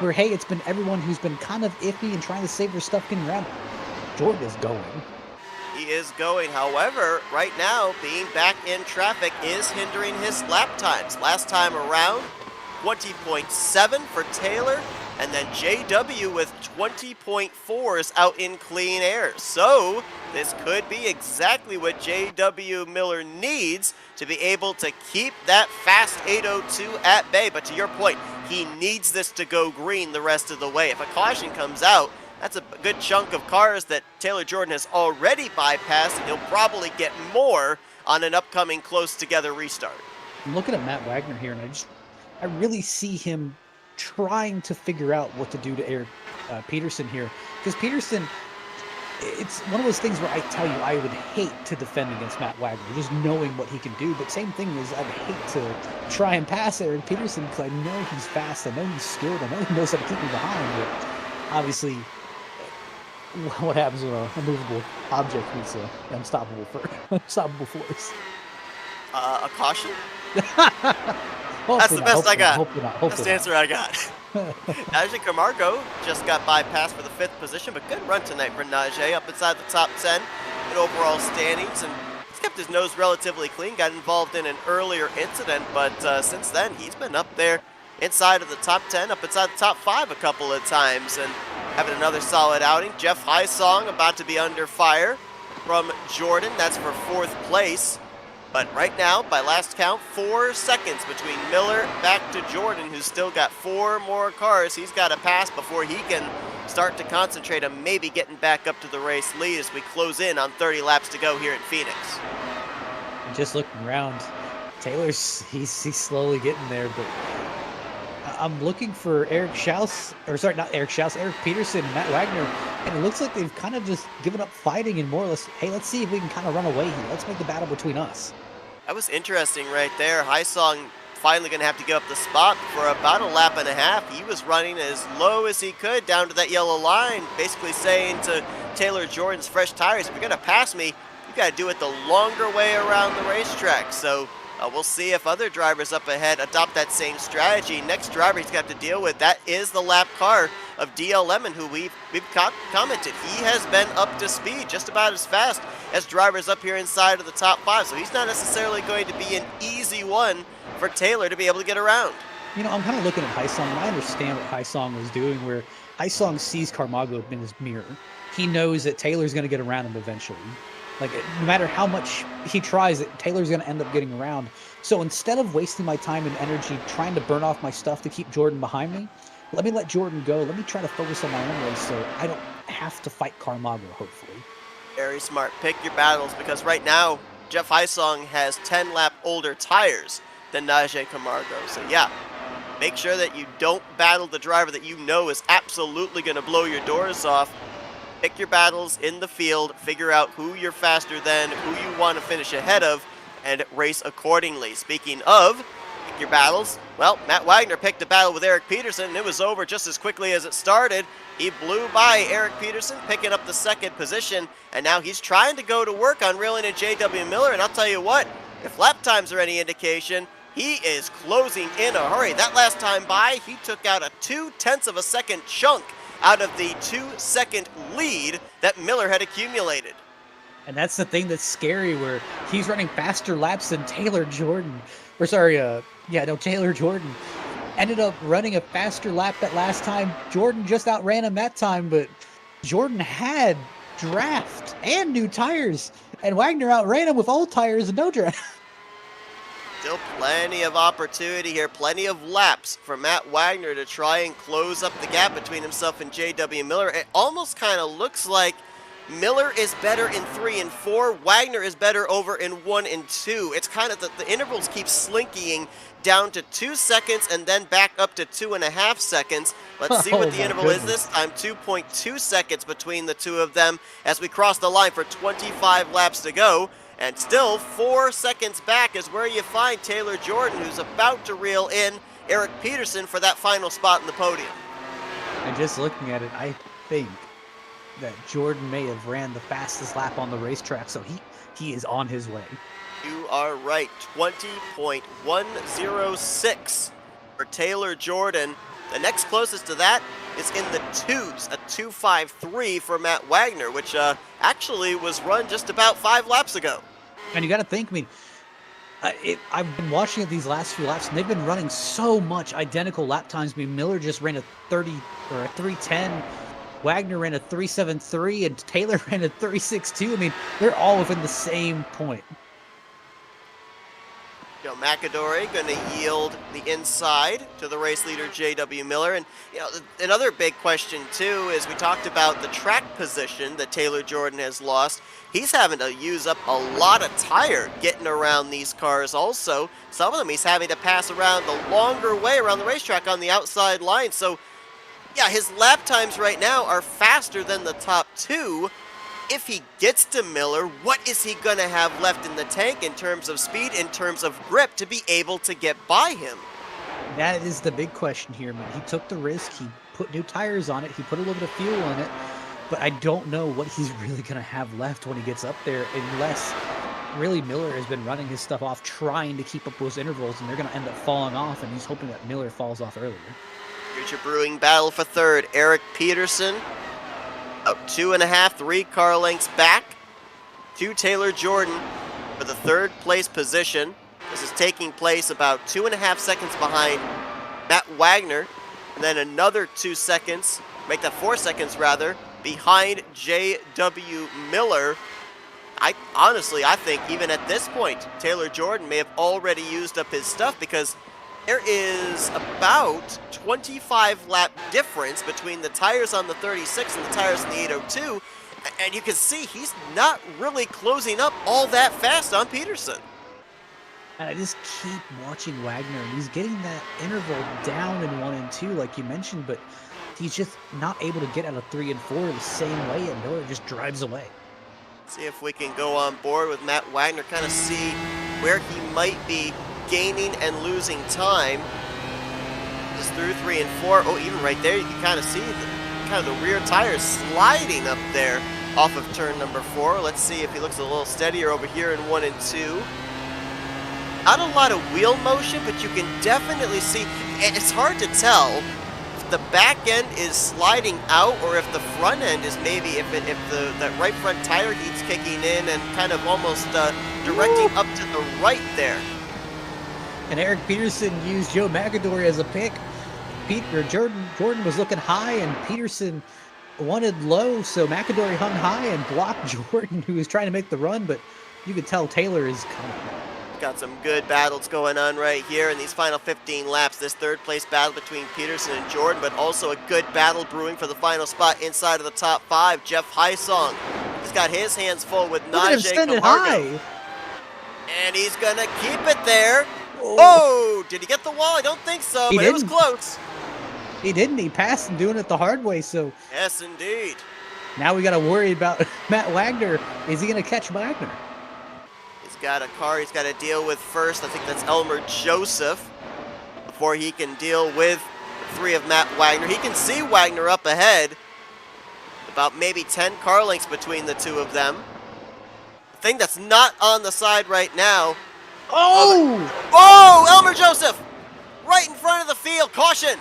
S2: Where, hey, it's been everyone who's been kind of iffy and trying to save their stuff getting around. Jordan is going.
S1: He is going. However, right now, being back in traffic is hindering his lap times. Last time around, 20.7 for Taylor, and then JW with 20.4s out in clean air. So this could be exactly what JW Miller needs to be able to keep that fast 802 at bay. But to your point, he needs this to go green the rest of the way. If a caution comes out, that's a good chunk of cars that Taylor Jordan has already bypassed, and he'll probably get more on an upcoming close together restart.
S2: I'm looking at Matt Wagner here, and I really see him trying to figure out what to do to Eric Peterson here, because Peterson, it's one of those things where I tell you I would hate to defend against Matt Wagner, just knowing what he can do. But same thing is I'd hate to try and pass Eric Peterson because I know he's fast, I know he's skilled, I know he knows how to keep me behind. But obviously, what happens when a movable object meets an unstoppable force?
S1: A caution?
S2: Hopefully
S1: That's the best I got.
S2: Hopefully not.
S1: That's the answer I got. Najee Camargo just got bypassed for the 5th position, but good run tonight for Najee, up inside the top 10 in overall standings, and he's kept his nose relatively clean. Got involved in an earlier incident, but since then he's been up there inside of the top 10, up inside the top 5 a couple of times, and having another solid outing. Jeff Hysong about to be under fire from Jordan. That's for 4th place. But right now, by last count, 4 seconds between Miller back to Jordan, who's still got 4 more cars he's got to pass before he can start to concentrate on maybe getting back up to the race lead as we close in on 30 laps to go here in Phoenix.
S2: Just looking around, Taylor's he's slowly getting there, but I'm looking for Eric Peterson and Matt Wagner, and it looks like they've kind of just given up fighting and more or less, hey, let's see if we can kind of run away here. Let's make the battle between us.
S1: That was interesting right there. Hysong finally going to have to give up the spot for about a lap and a half. He was running as low as he could down to that yellow line, basically saying to Taylor Jordan's fresh tires, if you're going to pass me, you got to do it the longer way around the racetrack. So we'll see if other drivers up ahead adopt that same strategy. Next driver he's got to deal with, that is the lap car of DL Lemon, who we've commented. He has been up to speed just about as fast as drivers up here inside of the top 5. So he's not necessarily going to be an easy one for Taylor to be able to get around.
S2: You know, I'm kind of looking at Hysong, and I understand what Hysong was doing, where Hysong sees Camargo in his mirror. He knows that Taylor's going to get around him eventually. Like, no matter how much he tries it, Taylor's going to end up getting around. So instead of wasting my time and energy trying to burn off my stuff to keep Jordan behind me, let me let Jordan go. Let me try to focus on my own race so I don't have to fight Camargo, hopefully.
S1: Very smart. Pick your battles, because right now, Jeff Hysong has 10 lap older tires than Najee Camargo. So yeah, make sure that you don't battle the driver that you know is absolutely going to blow your doors off. Pick your battles in the field, figure out who you're faster than, who you want to finish ahead of, and race accordingly. Speaking of pick your battles, well, Matt Wagner picked a battle with Eric Peterson, and it was over just as quickly as it started. He blew by Eric Peterson, picking up the 2nd position, and now he's trying to go to work on reeling in J.W. Miller, and I'll tell you what, if lap times are any indication, he is closing in a hurry. That last time by, he took out a 0.2 of a second chunk out of the 2-second lead that Miller had accumulated.
S2: And that's the thing that's scary, where he's running faster laps than Taylor Jordan. Taylor Jordan ended up running a faster lap that last time. Jordan just outran him that time, but Jordan had draft and new tires, and Wagner outran him with old tires and no draft.
S1: Still plenty of opportunity here, plenty of laps for Matt Wagner to try and close up the gap between himself and J.W. Miller. It almost kind of looks like Miller is better in 3 and 4. Wagner is better over in 1 and 2. It's kind of the intervals keep slinking down to 2 seconds and then back up to 2.5 seconds. Let's see what the interval is this time. 2.2 seconds between the two of them as we cross the line for 25 laps to go. And still 4 seconds back is where you find Taylor Jordan, who's about to reel in Eric Peterson for that final spot in the podium.
S2: And just looking at it, I think that Jordan may have ran the fastest lap on the racetrack, so he is on his way.
S1: You are right. 20.106 for Taylor Jordan. The next closest to that is in the 2s, a 2.53 for Matt Wagner, which actually was run just about 5 laps ago.
S2: And you got to think, I mean, I've been watching these last few laps, and they've been running so much identical lap times. I mean, Miller just ran a 30 or a 3:10. Wagner ran a 3:73, and Taylor ran a 3:62. I mean, they're all within the same point.
S1: McAdory going to yield the inside to the race leader J.W. Miller. And, another big question, too, is we talked about the track position that Taylor Jordan has lost. He's having to use up a lot of tire getting around these cars also. Some of them he's having to pass around the longer way around the racetrack on the outside line. So, yeah, his lap times right now are faster than the top two. If he gets to Miller, what is he going to have left in the tank in terms of speed, in terms of grip, to be able to get by him?
S2: That is the big question here, man. He took the risk. He put new tires on it. He put a little bit of fuel in it. But I don't know what he's really going to have left when he gets up there, unless really Miller has been running his stuff off, trying to keep up those intervals, and they're going to end up falling off, and he's hoping that Miller falls off earlier.
S1: Here's your brewing battle for third. Eric Peterson, about 2.5, 3 car lengths back to Taylor Jordan for the third place position. This is taking place about 2.5 seconds behind Matt Wagner, and then another 2 seconds, make that 4 seconds rather, behind J.W. Miller. Honestly, I think even at this point, Taylor Jordan may have already used up his stuff, because there is about 25 lap difference between the tires on the 36 and the tires in the 802, and you can see he's not really closing up all that fast on Peterson.
S2: And I just keep watching Wagner, and he's getting that interval down in 1 and 2, like you mentioned, but he's just not able to get out of 3 and 4 the same way, and Miller just drives away.
S1: See if we can go on board with Matt Wagner, kind of see where he might be gaining and losing time. Just through 3 and 4. Oh, even right there, you can kind of see the rear tires sliding up there off of turn number 4. Let's see if he looks a little steadier over here in 1 and 2. Not a lot of wheel motion, but you can definitely see, it's hard to tell if the back end is sliding out or if the front end is maybe, that right front tire heat's kicking in and kind of almost directing up to the right there.
S2: And Eric Peterson used Joe McAdory as a pick. Jordan was looking high, and Peterson wanted low, so McAdory hung high and blocked Jordan, who was trying to make the run, but you could tell Taylor is coming.
S1: Got some good battles going on right here in these final 15 laps. This third place battle between Peterson and Jordan, but also a good battle brewing for the final spot inside of the top 5. Jeff Hysong, he's got his hands full with Najee Camargo. And he's going to keep it there. Oh, did he get the wall? I don't think so, but it was close.
S2: He didn't. He passed and doing it the hard way, so.
S1: Yes, indeed.
S2: Now we got to worry about Matt Wagner. Is he going to catch Wagner?
S1: He's got a car he's got to deal with first. I think that's Elmer Joseph before he can deal with 3 of Matt Wagner. He can see Wagner up ahead. About maybe 10 car lengths between the two of them. The thing that's not on the side right now. Oh, Elmer Joseph! Right in front of the field. Caution!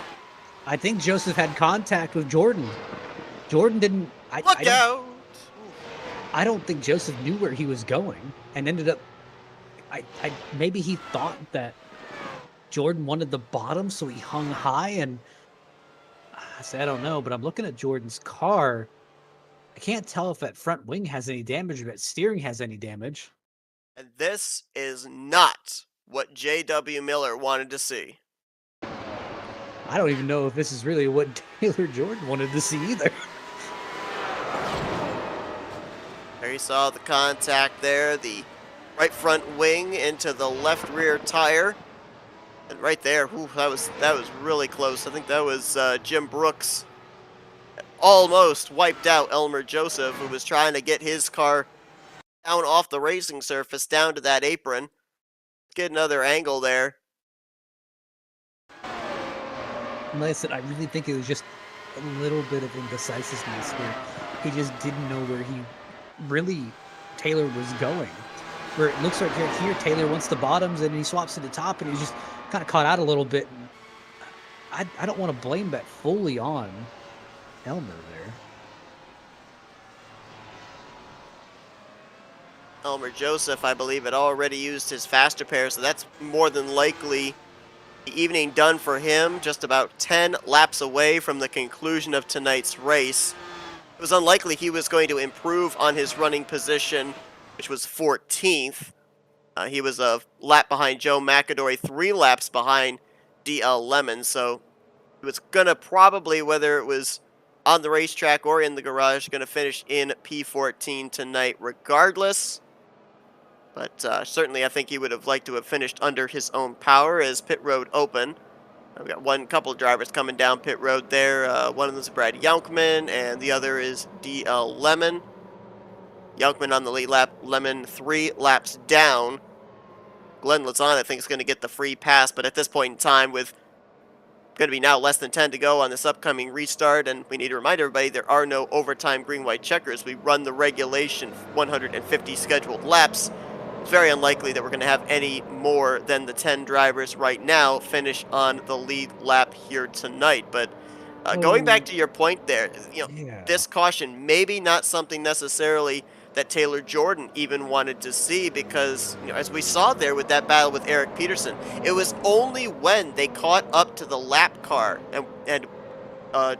S2: I think Joseph had contact with Jordan. Jordan didn't.
S1: Look out!
S2: I don't think Joseph knew where he was going and ended up. Maybe he thought that Jordan wanted the bottom, so he hung high. And I don't know, but I'm looking at Jordan's car. I can't tell if that front wing has any damage or that steering has any damage.
S1: And this is not what J.W. Miller wanted to see.
S2: I don't even know if this is really what Taylor Jordan wanted to see either.
S1: There you saw the contact there, the right front wing into the left rear tire. And right there, that was really close. I think that was Jim Brooks. Almost wiped out Elmer Joseph, who was trying to get his car down off the racing surface, down to that apron. Get another angle there.
S2: Like I said, I really think it was just a little bit of indecisiveness where he just didn't know where Taylor was going. Where it looks like here Taylor wants the bottoms and he swaps to the top, and he's just kind of caught out a little bit. And I don't want to blame that fully on Elmer there.
S1: Elmer Joseph, I believe, had already used his faster pair, so that's more than likely the evening done for him, just about 10 laps away from the conclusion of tonight's race. It was unlikely he was going to improve on his running position, which was 14th. He was a lap behind Joe McAdory, 3 laps behind DL Lemon. So he was going to probably, whether it was on the racetrack or in the garage, going to finish in P14 tonight regardless. But certainly I think he would have liked to have finished under his own power as pit road open. I've got one couple drivers coming down pit road there. One of them is Brad Youngman, and the other is DL Lemon. Youngman on the lead lap, Lemon 3 laps down. Glenn Lazan, I think, is going to get the free pass, but at this point in time, with going to be now less than 10 to go on this upcoming restart, and we need to remind everybody there are no overtime green-white checkers. We run the regulation 150 scheduled laps. It's very unlikely that we're going to have any more than the 10 drivers right now finish on the lead lap here tonight. But going back to your point there,
S2: Yeah.
S1: this caution maybe not something necessarily that Taylor Jordan even wanted to see, because as we saw there with that battle with Eric Peterson, it was only when they caught up to the lap car and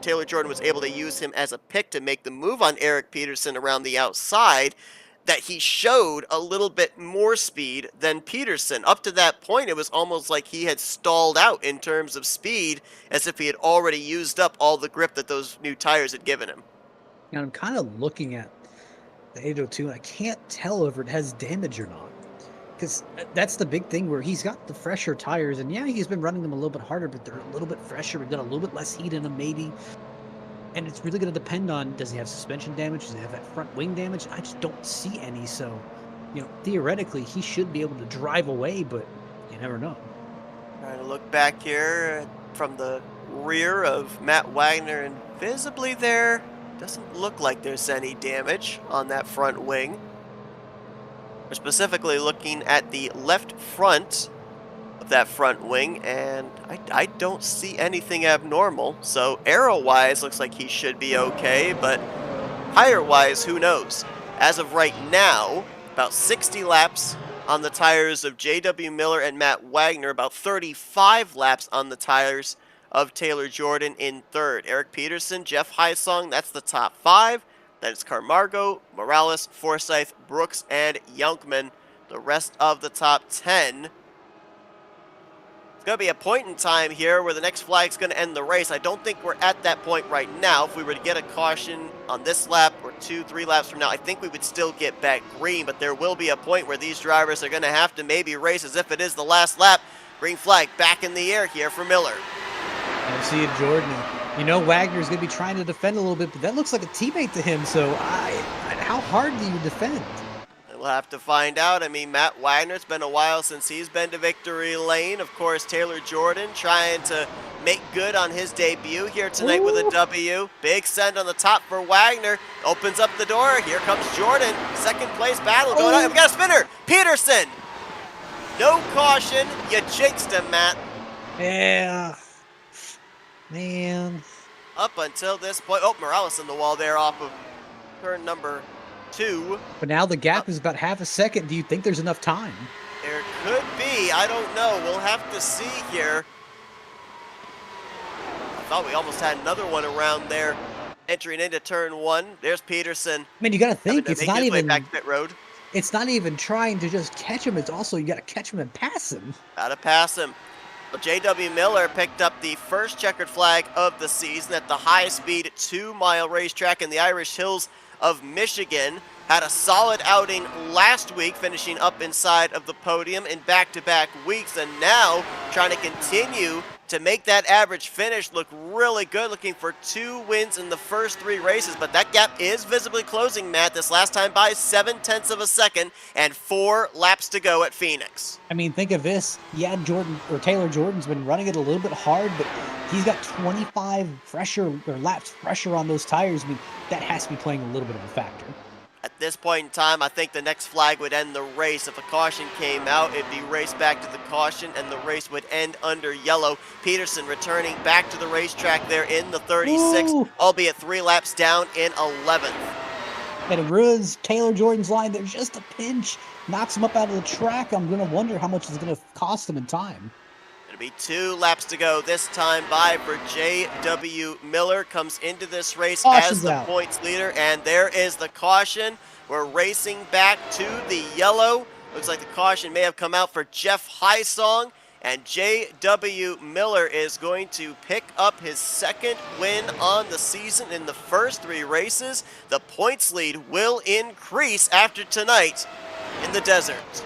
S1: Taylor Jordan was able to use him as a pick to make the move on Eric Peterson around the outside that he showed a little bit more speed than Peterson. Up to that point, it was almost like he had stalled out in terms of speed, as if he had already used up all the grip that those new tires had given him.
S2: And I'm kind of looking at the 802, and I can't tell if it has damage or not. Because that's the big thing, where he's got the fresher tires, and yeah, he's been running them a little bit harder, but they're a little bit fresher. We've got a little bit less heat in them, maybe. And it's really going to depend on, does he have suspension damage? Does he have that front wing damage? I just don't see any. So, theoretically, he should be able to drive away, but you never know.
S1: Trying to look back here from the rear of Matt Wagner, and visibly there, doesn't look like there's any damage on that front wing. We're specifically looking at the left front of that front wing, and I don't see anything abnormal. So aero-wise, looks like he should be okay, but tire-wise, who knows? As of right now, about 60 laps on the tires of J.W. Miller and Matt Wagner, about 35 laps on the tires of Taylor Jordan in third. Eric Peterson, Jeff Heisong, that's the top 5. Then it's Camargo, Morales, Forsyth, Brooks, and Youngman, the rest of the top 10. It's going to be a point in time here where the next flag's going to end the race. I don't think we're at that point right now. If we were to get a caution on this lap or 2-3 laps from now, I think we would still get back green, but there will be a point where these drivers are going to have to maybe race as if it is the last lap. Green flag back in the air here for Miller.
S2: I see it, Jordan. Wagner's going to be trying to defend a little bit, but that looks like a teammate to him, so how hard do you defend?
S1: We'll have to find out. I mean, Matt Wagner, it's been a while since he's been to victory lane. Of course, Taylor Jordan trying to make good on his debut here tonight with a W. Big send on the top for Wagner. Opens up the door. Here comes Jordan. Second place battle going on. We got a spinner. Peterson. No caution. You jinxed him, Matt.
S2: Yeah. Man.
S1: Up until this point. Oh, Morales in the wall there off of turn number 2.
S2: But now the gap is about half a second. Do you think there's enough time?
S1: There could be. I don't know. We'll have to see here. I thought we almost had another one around there entering into turn 1. There's Peterson.
S2: I mean, you got to think it's not even
S1: back pit road.
S2: It's not even trying to just catch him. It's also you got to catch him and pass him.
S1: Got to pass him. Well, J.W. Miller picked up the first checkered flag of the season at the high-speed 2-mile racetrack in the Irish Hills of Michigan. Had a solid outing last week, finishing up inside of the podium in back-to-back weeks, and now trying to continue to make that average finish look really good, looking for 2 wins in the first 3 races. But that gap is visibly closing, Matt. This last time by 0.7 of a second, and 4 laps to go at Phoenix.
S2: I mean, think of this. Yeah, Taylor Jordan's been running it a little bit hard, but he's got 25 laps fresher on those tires. I mean, that has to be playing a little bit of a factor.
S1: At this point in time, I think the next flag would end the race. If a caution came out, it'd be raced back to the caution, and the race would end under yellow. Peterson returning back to the racetrack there in the 36, albeit 3 laps down in 11th.
S2: And it ruins Taylor Jordan's line. There's just a pinch. Knocks him up out of the track. I'm going to wonder how much it's going to cost him in time.
S1: It'll be 2 laps to go this time by for J.W. Miller. Comes into this race as the points leader, and there is the caution. We're racing back to the yellow. Looks like the caution may have come out for Jeff Highsong, and J.W. Miller is going to pick up his second win on the season in the first 3 races. The points lead will increase after tonight in the desert.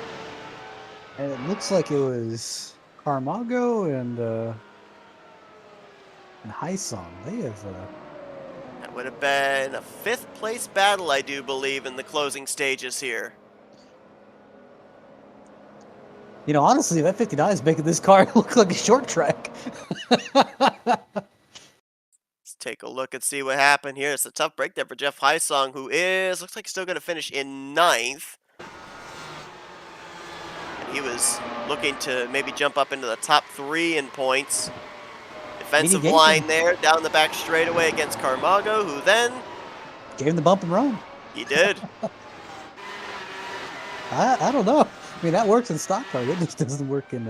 S2: And it looks like it was Carmago and Highsong. They have
S1: That would have been a 5th place battle, I do believe, in the closing stages here.
S2: honestly, that 59 is making this car look like a short track.
S1: Let's take a look and see what happened here. It's a tough break there for Jeff Highsong, who looks like he's still going to finish in 9th. And he was looking to maybe jump up into the top 3 in points. Defensive line there down the back straightaway against Carmago, who then
S2: gave him the bump and run.
S1: He did.
S2: I don't know. I mean, that works in stock car. It just doesn't work in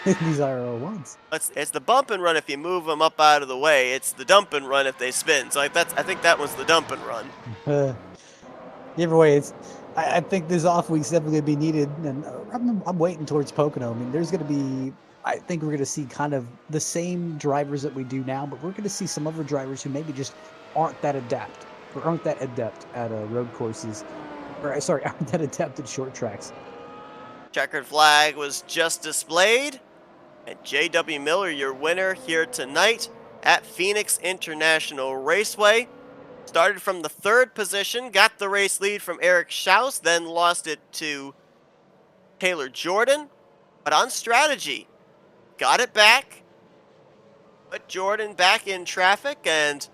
S2: these IRL ones.
S1: It's the bump and run if you move them up out of the way. It's the dump and run if they spin. So I think that was the dump and run.
S2: Either way, I think this off week's definitely going to be needed, and I'm waiting towards Pocono. I mean, there's going to be. I think we're going to see kind of the same drivers that we do now, but we're going to see some other drivers who maybe just aren't that adept at road courses. Or sorry, aren't that adept at short tracks.
S1: Checkered flag was just displayed, and J.W. Miller, your winner here tonight at Phoenix International Raceway. Started from the 3rd position, got the race lead from Eric Schaus, then lost it to Taylor Jordan. But on strategy, got it back, put Jordan back in traffic, and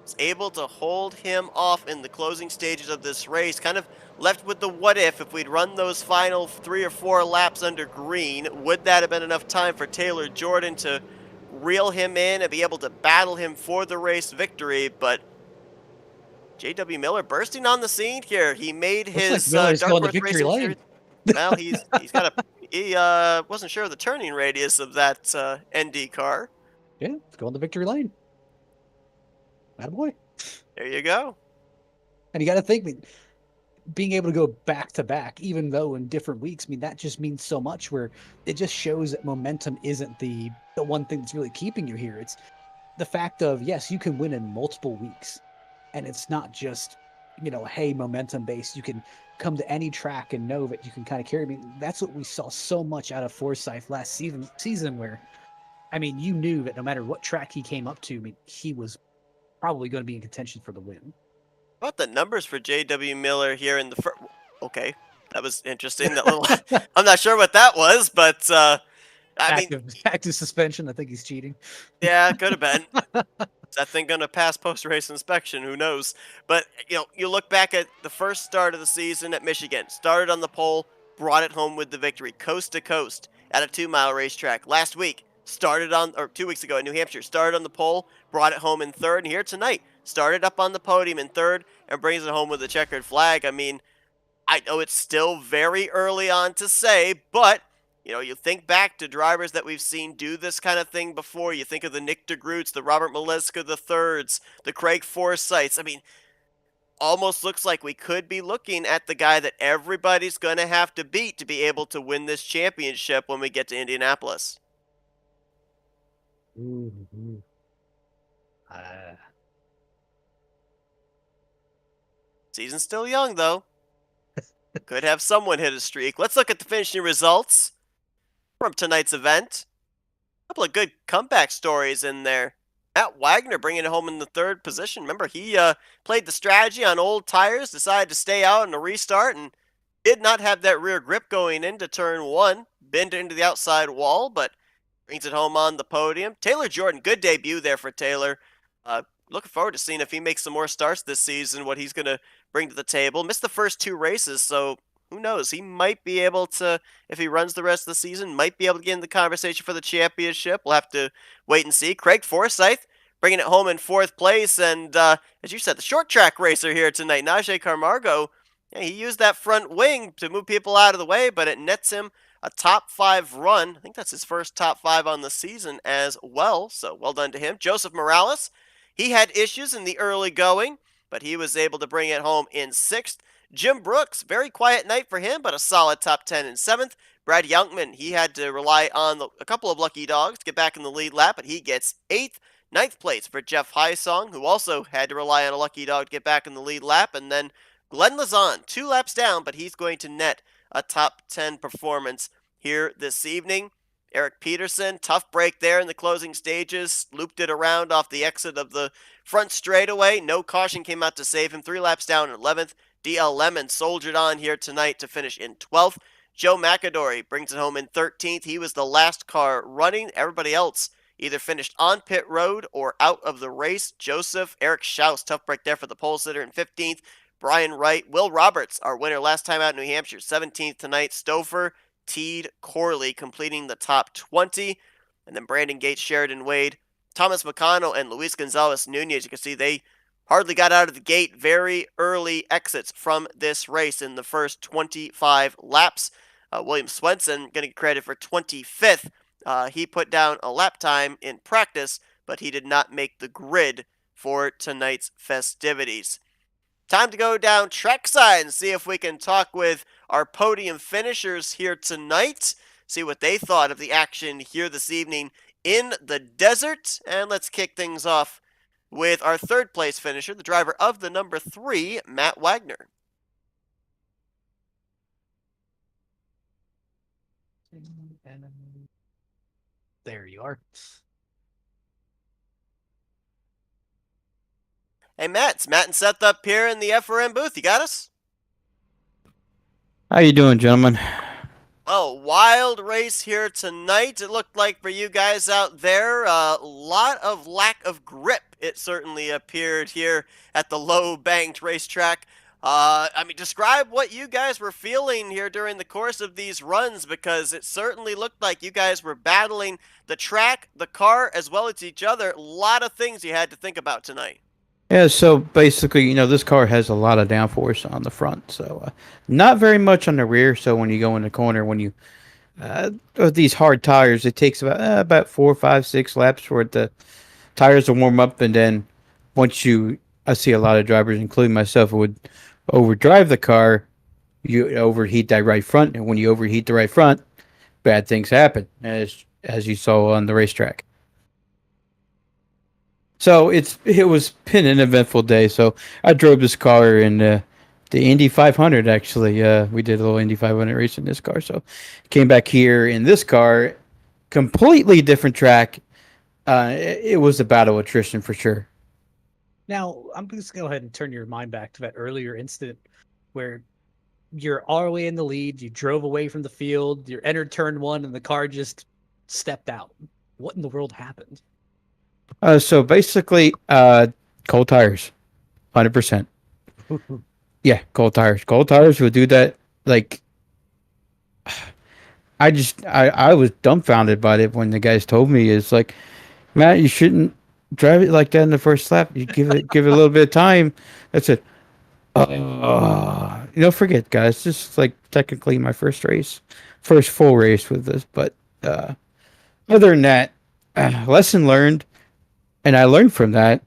S1: was able to hold him off in the closing stages of this race. Kind of left with the what if we'd run those final 3 or 4 laps under green, would that have been enough time for Taylor Jordan to reel him in and be able to battle him for the race victory? But J.W. Miller bursting on the scene here. He made his
S2: Dark Horse
S1: Racing
S2: lane.
S1: Well, he wasn't sure of the turning radius of that NDCar.
S2: Yeah, let's go on the victory lane. Attaboy.
S1: There you go.
S2: And you got to think, being able to go back to back, even though in different weeks, I mean, that just means so much, where it just shows that momentum isn't the one thing that's really keeping you here. It's the fact of, yes, you can win in multiple weeks, and it's not just, hey, momentum based. You can come to any track and know that you can kind of carry. I mean, that's what we saw so much out of Forsyth last season where, I mean, you knew that no matter what track he came up to, I mean, he was probably going to be in contention for the win.
S1: About the numbers for J.W. Miller here in the first. Okay, that was interesting. That little, I'm not sure what that was, but
S2: active suspension. I think he's cheating.
S1: Yeah, could have been. Is that thing gonna pass post-race inspection? Who knows? But you look back at the first start of the season at Michigan. Started on the pole, brought it home with the victory, coast to coast at a 2-mile racetrack. Last week, 2 weeks ago in New Hampshire, started on the pole, brought it home in 3rd, and here tonight, started up on the podium in 3rd and brings it home with a checkered flag. I mean, I know it's still very early on to say, but you think back to drivers that we've seen do this kind of thing before. You think of the Nick DeGroots, the Robert Maleska IIIs, the Craig Forsyths. I mean, almost looks like we could be looking at the guy that everybody's going to have to beat to be able to win this championship when we get to Indianapolis.
S2: Mm-hmm.
S1: Season's still young, though. Could have someone hit a streak. Let's look at the finishing results from tonight's event. A couple of good comeback stories in there. Matt Wagner bringing it home in the 3rd position. Remember, he played the strategy on old tires, decided to stay out in a restart, and did not have that rear grip going into turn 1. Bent into the outside wall, but brings it home on the podium. Taylor Jordan, good debut there for Taylor. Looking forward to seeing if he makes some more starts this season, what he's going to bring to the table. Missed the first 2 races, so who knows? He might be able to, if he runs the rest of the season, might be able to get in the conversation for the championship. We'll have to wait and see. Craig Forsyth bringing it home in 4th place, and as you said, the short track racer here tonight, Najee Camargo, he used that front wing to move people out of the way, but it nets him a top 5 run. I think that's his first top 5 on the season as well, so well done to him. Joseph Morales, he had issues in the early going, but he was able to bring it home in 6th. Jim Brooks, very quiet night for him, but a solid top 10 in 7th. Brad Youngman, he had to rely on a couple of lucky dogs to get back in the lead lap, but he gets 8th. Ninth place for Jeff Highsong, who also had to rely on a lucky dog to get back in the lead lap. And then Glenn Lazan, 2 laps down, but he's going to net a top 10 performance here this evening. Eric Peterson, tough break there in the closing stages, looped it around off the exit of the front straightaway. No caution came out to save him. 3 laps down in 11th. DL Lemon soldiered on here tonight to finish in 12th. Joe McAdory brings it home in 13th. He was the last car running. Everybody else either finished on pit road or out of the race. Joseph, Eric Schaus, tough break there for the pole sitter in 15th. Brian Wright, Will Roberts, our winner last time out in New Hampshire, 17th tonight. Stouffer, Teed, Corley completing the top 20. And then Brandon Gates, Sheridan Wade, Thomas McConnell, and Luis Gonzalez Nunez. You can see they hardly got out of the gate. Very early exits from this race in the first 25 laps. William Swenson going to get credit for 25th. He put down a lap time in practice, but he did not make the grid for tonight's festivities. Time to go down trackside and see if we can talk with our podium finishers here tonight, see what they thought of the action here this evening in the desert. And let's kick things off with our third place finisher, the driver of the number 3, Matt Wagner.
S2: There you are.
S1: Hey, Matt. It's Matt and Seth up here in the F.A.R.T booth. You got us?
S3: How you doing, gentlemen?
S1: Oh, wild race here tonight. It looked like for you guys out there, a lot of lack of grip. It certainly appeared here at the low-banked racetrack. Describe what you guys were feeling here during the course of these runs, because it certainly looked like you guys were battling the track, the car, as well as each other. A lot of things you had to think about tonight.
S3: Yeah, so basically, this car has a lot of downforce on the front, so not very much on the rear. So when you go in the corner, when you with these hard tires, it takes about 4, 5, 6 laps for the tires to warm up, and then I see a lot of drivers, including myself, would overdrive the car. You overheat that right front, and when you overheat the right front, bad things happen, as you saw on the racetrack. So it was been an eventful day. So I drove this car in the Indy 500. Actually, we did a little Indy 500 race in this car. So came back here in this car, completely different track. It was a battle of attrition for sure.
S2: Now, I'm just going to go ahead and turn your mind back to that earlier incident where you're all the way in the lead, you drove away from the field, you entered turn 1, and the car just stepped out. What in the world happened?
S3: So basically, cold tires, 100%. Yeah, cold tires. Cold tires will do that. Like, I was dumbfounded by it when the guys told me. It's like, Matt, you shouldn't drive it like that in the first lap. You give it a little bit of time. That's it. Forget, guys. This is like technically my first full race with this. But other than that, lesson learned. And I learned from that,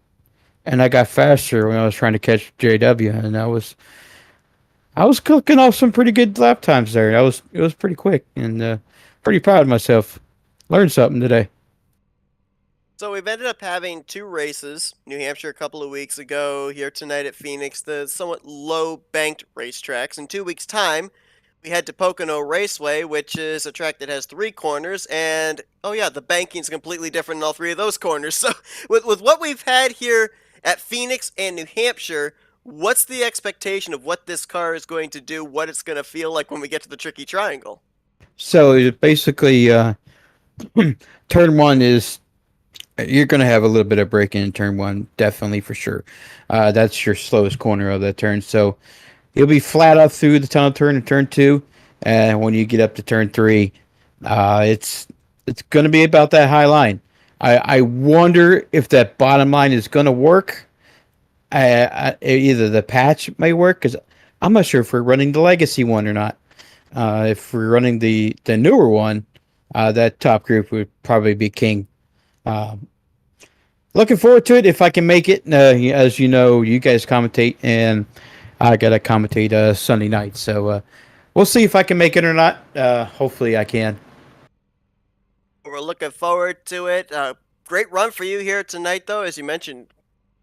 S3: and I got faster when I was trying to catch JW, and I was cooking off some pretty good lap times there. It was pretty quick, and pretty proud of myself. Learned something today.
S1: So we've ended up having 2 races, New Hampshire a couple of weeks ago, here tonight at Phoenix, the somewhat low-banked racetracks. In 2 weeks' time, we head to Pocono Raceway, which is a track that has 3 corners, and the banking's completely different in all 3 of those corners. So with what we've had here at Phoenix and New Hampshire, what's the expectation of what this car is going to do, what it's going to feel like when we get to the Tricky Triangle?
S3: So basically, turn 1 is, you're going to have a little bit of braking in turn 1, definitely for sure. That's your slowest corner of that turn. So you'll be flat up through the tunnel turn in turn 2, and when you get up to turn 3, it's going to be about that high line. I wonder if that bottom line is going to work. Either the patch may work, because I'm not sure if we're running the legacy one or not. If we're running the newer one, that top group would probably be king. Looking forward to it if I can make it. As you know, you guys commentate, and I got to commentate Sunday night. So we'll see if I can make it or not. Hopefully, I can.
S1: We're looking forward to it. Great run for you here tonight, though. As you mentioned,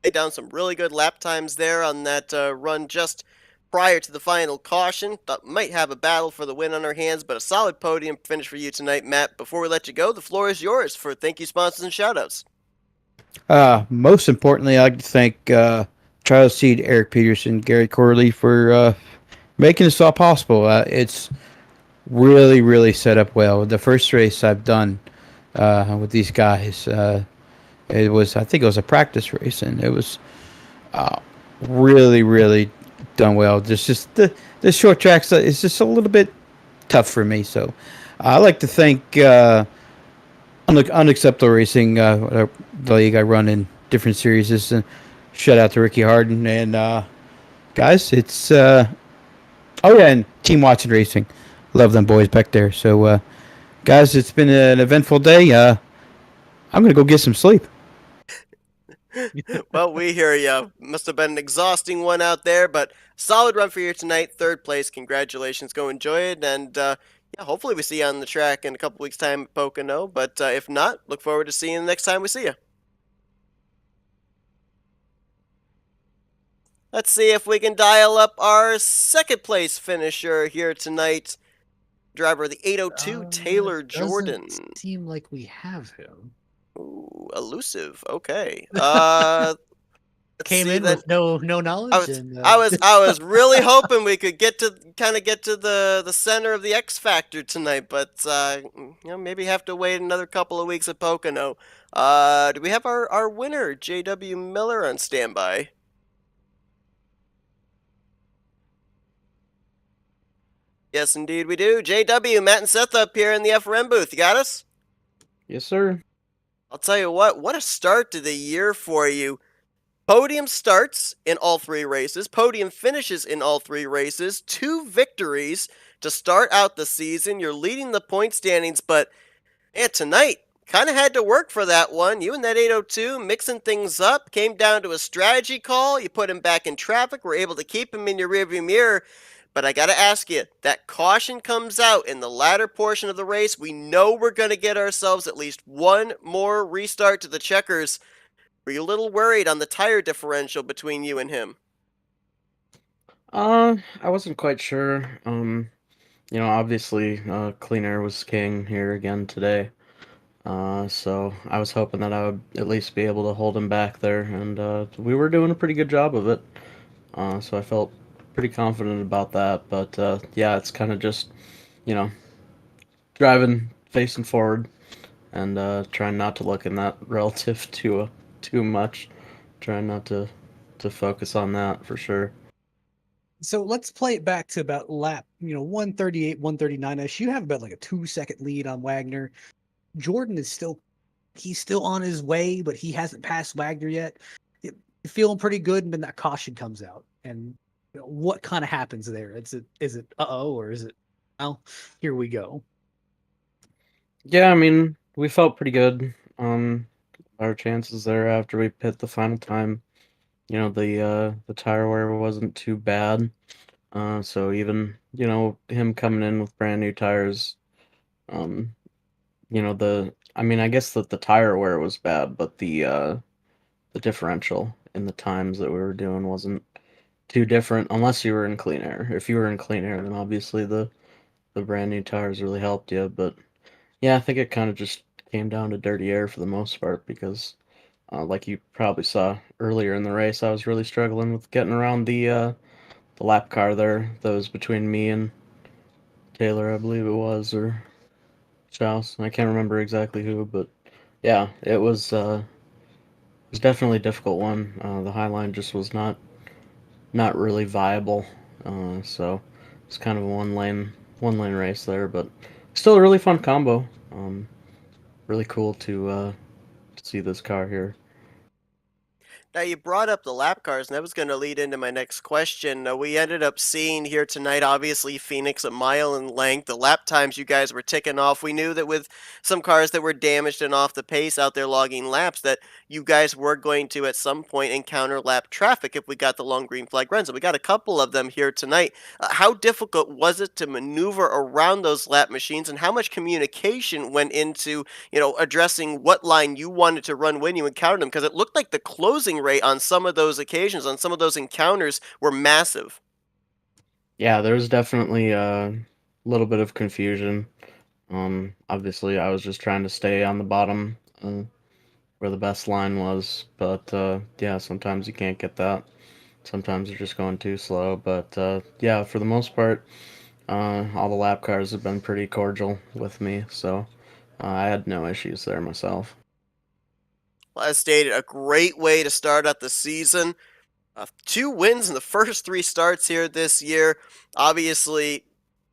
S1: laid down some really good lap times there on that run just prior to the final caution. Thought might have a battle for the win on our hands, but a solid podium finish for you tonight, Matt. Before we let you go, the floor is yours for thank you, sponsors, and shoutouts.
S3: Most importantly, I'd like to thank Charles Seed, Eric Peterson, Gary Corley for making this all possible. It's really, really set up well. The first race I've done with these guys, I think it was a practice race, and it was uh, really, really done well. Just the short tracks is just a little bit tough for me. So I'd like to thank Unacceptable Racing, the league I run in different series. And shout out to Ricky Harden and guys. It's oh yeah, and Team Watson Racing. Love them boys back there. So guys, it's been an eventful day. I'm gonna go get some sleep.
S1: Well, we hear you. Must have been an exhausting one out there, but solid run for you tonight. Third place. Congratulations. Go enjoy it. And yeah, hopefully we see you on the track in a couple weeks' time at Pocono. But if not, look forward to seeing you the next time we see you. Let's see if we can dial up our second place finisher here tonight. Driver of the 802, Taylor Jordan.
S2: Doesn't seem like we have him.
S1: Ooh, elusive. Okay.
S2: Came
S1: see
S2: in
S1: then.
S2: with no knowledge.
S1: I was really hoping we could get to the center of the X Factor tonight, but maybe have to wait another couple of weeks at Pocono. Do we have our winner, J.W. Miller, on standby? Yes, indeed we do. J.W., Matt and Seth up here in the FRM booth. You got us?
S3: Yes, sir.
S1: I'll tell you what a start to the year for you. Podium starts in all three races. Podium finishes in all three races. 2 victories to start out the season. You're leading the point standings, but tonight kind of had to work for that one. You and that 802 mixing things up. Came down to a strategy call. You put him back in traffic. Were able to keep him in your rearview mirror. But I got to ask you, that caution comes out in the latter portion of the race. We know we're going to get ourselves at least one more restart to the checkers. Were you a little worried on the tire differential between you and him?
S4: I wasn't quite sure. Obviously, clean air was king here again today. So I was hoping that I would at least be able to hold him back there, and we were doing a pretty good job of it. So I felt pretty confident about that. But yeah, it's kind of just, you know, driving, facing forward, and trying not to look in that relative too much. Trying not to focus on that for sure.
S2: So let's play it back to about lap, 138, 139ish. You have about like a 2-second lead on Wagner. Jordan he's still on his way, but he hasn't passed Wagner yet. You're feeling pretty good, and then that caution comes out. And what kind of happens there? Is it uh-oh, or is it, well, here we go.
S4: Yeah, I mean, we felt pretty good on our chances there after we hit the final time. The tire wear wasn't too bad. So even, him coming in with brand new tires, um, I guess that the tire wear was bad, but the differential in the times that we were doing wasn't too different unless you were in clean air. If you were in clean air, then obviously the brand new tires really helped you, but yeah, I think it kind of just came down to dirty air for the most part because like you probably saw earlier in the race, I was really struggling with getting around the lap car there that was between me and Taylor, I believe it was, or Chouse. I can't remember exactly who, but yeah, it was definitely a difficult one. The high line just was not really viable, so it's kind of a one lane race there, but still a really fun combo. Really cool to see this car here.
S1: Now, you brought up the lap cars, and that was going to lead into my next question. We ended up seeing here tonight, obviously, Phoenix a mile in length. The lap times you guys were ticking off. We knew that with some cars that were damaged and off the pace out there logging laps, that you guys were going to, at some point, encounter lap traffic if we got the long green flag runs. And we got a couple of them here tonight. How difficult was it to maneuver around those lap machines, and how much communication went into addressing what line you wanted to run when you encountered them? Because it looked like the closing rate on some of those occasions, on some of those encounters, were massive.
S4: Yeah, there was definitely a little bit of confusion. Obviously, I was just trying to stay on the bottom where the best line was, but yeah, sometimes you can't get that. Sometimes you're just going too slow, but yeah, for the most part, all the lap cars have been pretty cordial with me, so I had no issues there myself.
S1: Well, as stated, a great way to start out the season. 2 wins in the first 3 starts here this year. Obviously,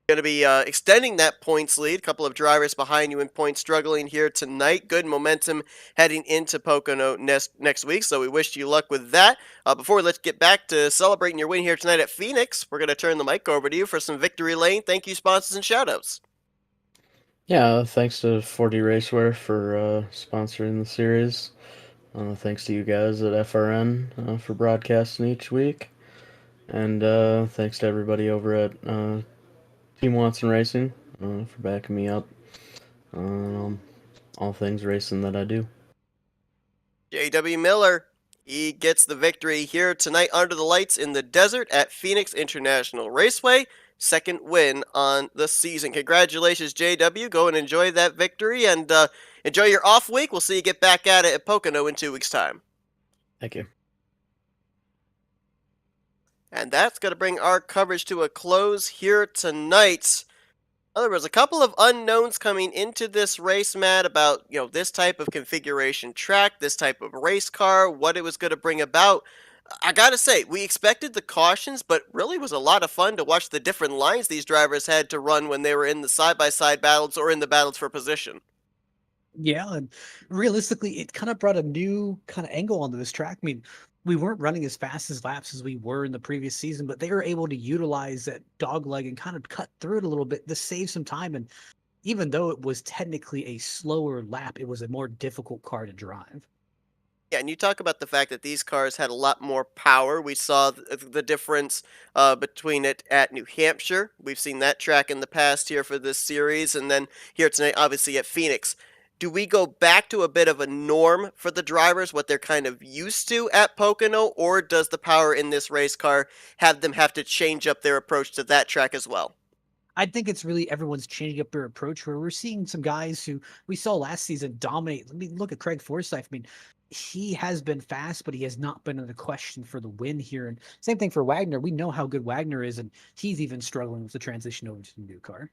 S1: going to be extending that points lead. A couple of drivers behind you in points struggling here tonight. Good momentum heading into Pocono next week, so we wish you luck with that. Before let's get back to celebrating your win here tonight at Phoenix, we're going to turn the mic over to you for some Victory Lane thank you, sponsors, and shoutouts.
S4: Yeah, thanks to F.A.R.T Racewear for sponsoring the series. Thanks to you guys at FRN for broadcasting each week. And thanks to everybody over at Team Watson Racing for backing me up on all things racing that I do.
S1: J.W. Miller, he gets the victory here tonight under the lights in the desert at Phoenix International Raceway. Second win on the season. Congratulations, JW. Go and enjoy that victory and enjoy your off week. We'll see you get back at it at Pocono in 2 weeks' time.
S4: Thank you.
S1: And that's going to bring our coverage to a close here tonight. There was a couple of unknowns coming into this race, Matt, about this type of configuration track, this type of race car, what it was going to bring about. I gotta say, we expected the cautions, but really was a lot of fun to watch the different lines these drivers had to run when they were in the side-by-side battles or in the battles for position.
S2: Yeah, and realistically, it kind of brought a new kind of angle onto this track. I mean, we weren't running as fast as laps as we were in the previous season, but they were able to utilize that dog leg and kind of cut through it a little bit to save some time. And even though it was technically a slower lap, it was a more difficult car to drive.
S1: Yeah, and you talk about the fact that these cars had a lot more power. We saw the difference between it at New Hampshire. We've seen that track in the past here for this series, and then here tonight, obviously, at Phoenix. Do we go back to a bit of a norm for the drivers, what they're kind of used to at Pocono, or does the power in this race car have them have to change up their approach to that track as well?
S2: I think it's really everyone's changing up their approach where we're seeing some guys who we saw last season dominate. I mean, look at Craig Forsyth. I mean, he has been fast, but he has not been in the question for the win here. And same thing for Wagner. We know how good Wagner is, and he's even struggling with the transition over to the new car.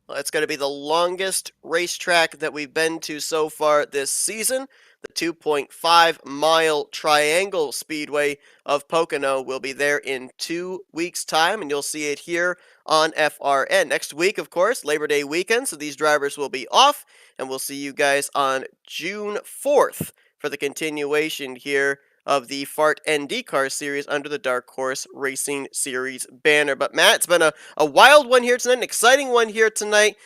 S1: Well, it's going to be the longest racetrack that we've been to so far this season. The 2.5-mile Triangle Speedway of Pocono will be there in 2 weeks' time, and you'll see it here on FRN. Next week, of course, Labor Day weekend, so these drivers will be off, and we'll see you guys on June 4th for the continuation here of the F.A.R.T NDCar series under the Dark Horse Racing Series banner. But Matt, it's been a wild one here tonight, an exciting one here tonight.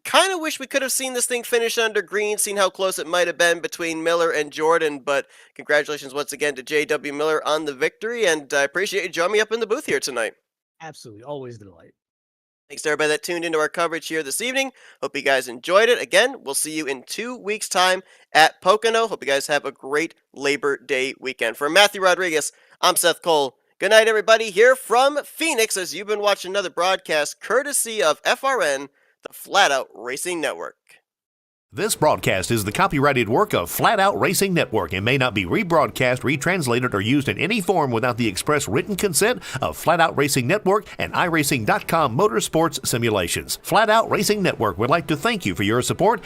S1: Kind of wish we could have seen this thing finish under green, seen how close it might have been between Miller and Jordan, but congratulations once again to J.W. Miller on the victory, and I appreciate you joining me up in the booth here tonight.
S2: Absolutely. Always a delight.
S1: Thanks to everybody that tuned into our coverage here this evening. Hope you guys enjoyed it. Again, we'll see you in 2 weeks' time at Pocono. Hope you guys have a great Labor Day weekend. For Matthew Rodriguez, I'm Seth Cole. Good night, everybody, here from Phoenix as you've been watching another broadcast courtesy of FRN, the Flatout Racing Network.
S5: This broadcast is the copyrighted work of Flatout Racing Network and may not be rebroadcast, retranslated, or used in any form without the express written consent of Flatout Racing Network and iRacing.com Motorsports Simulations. Flatout Racing Network would like to thank you for your support.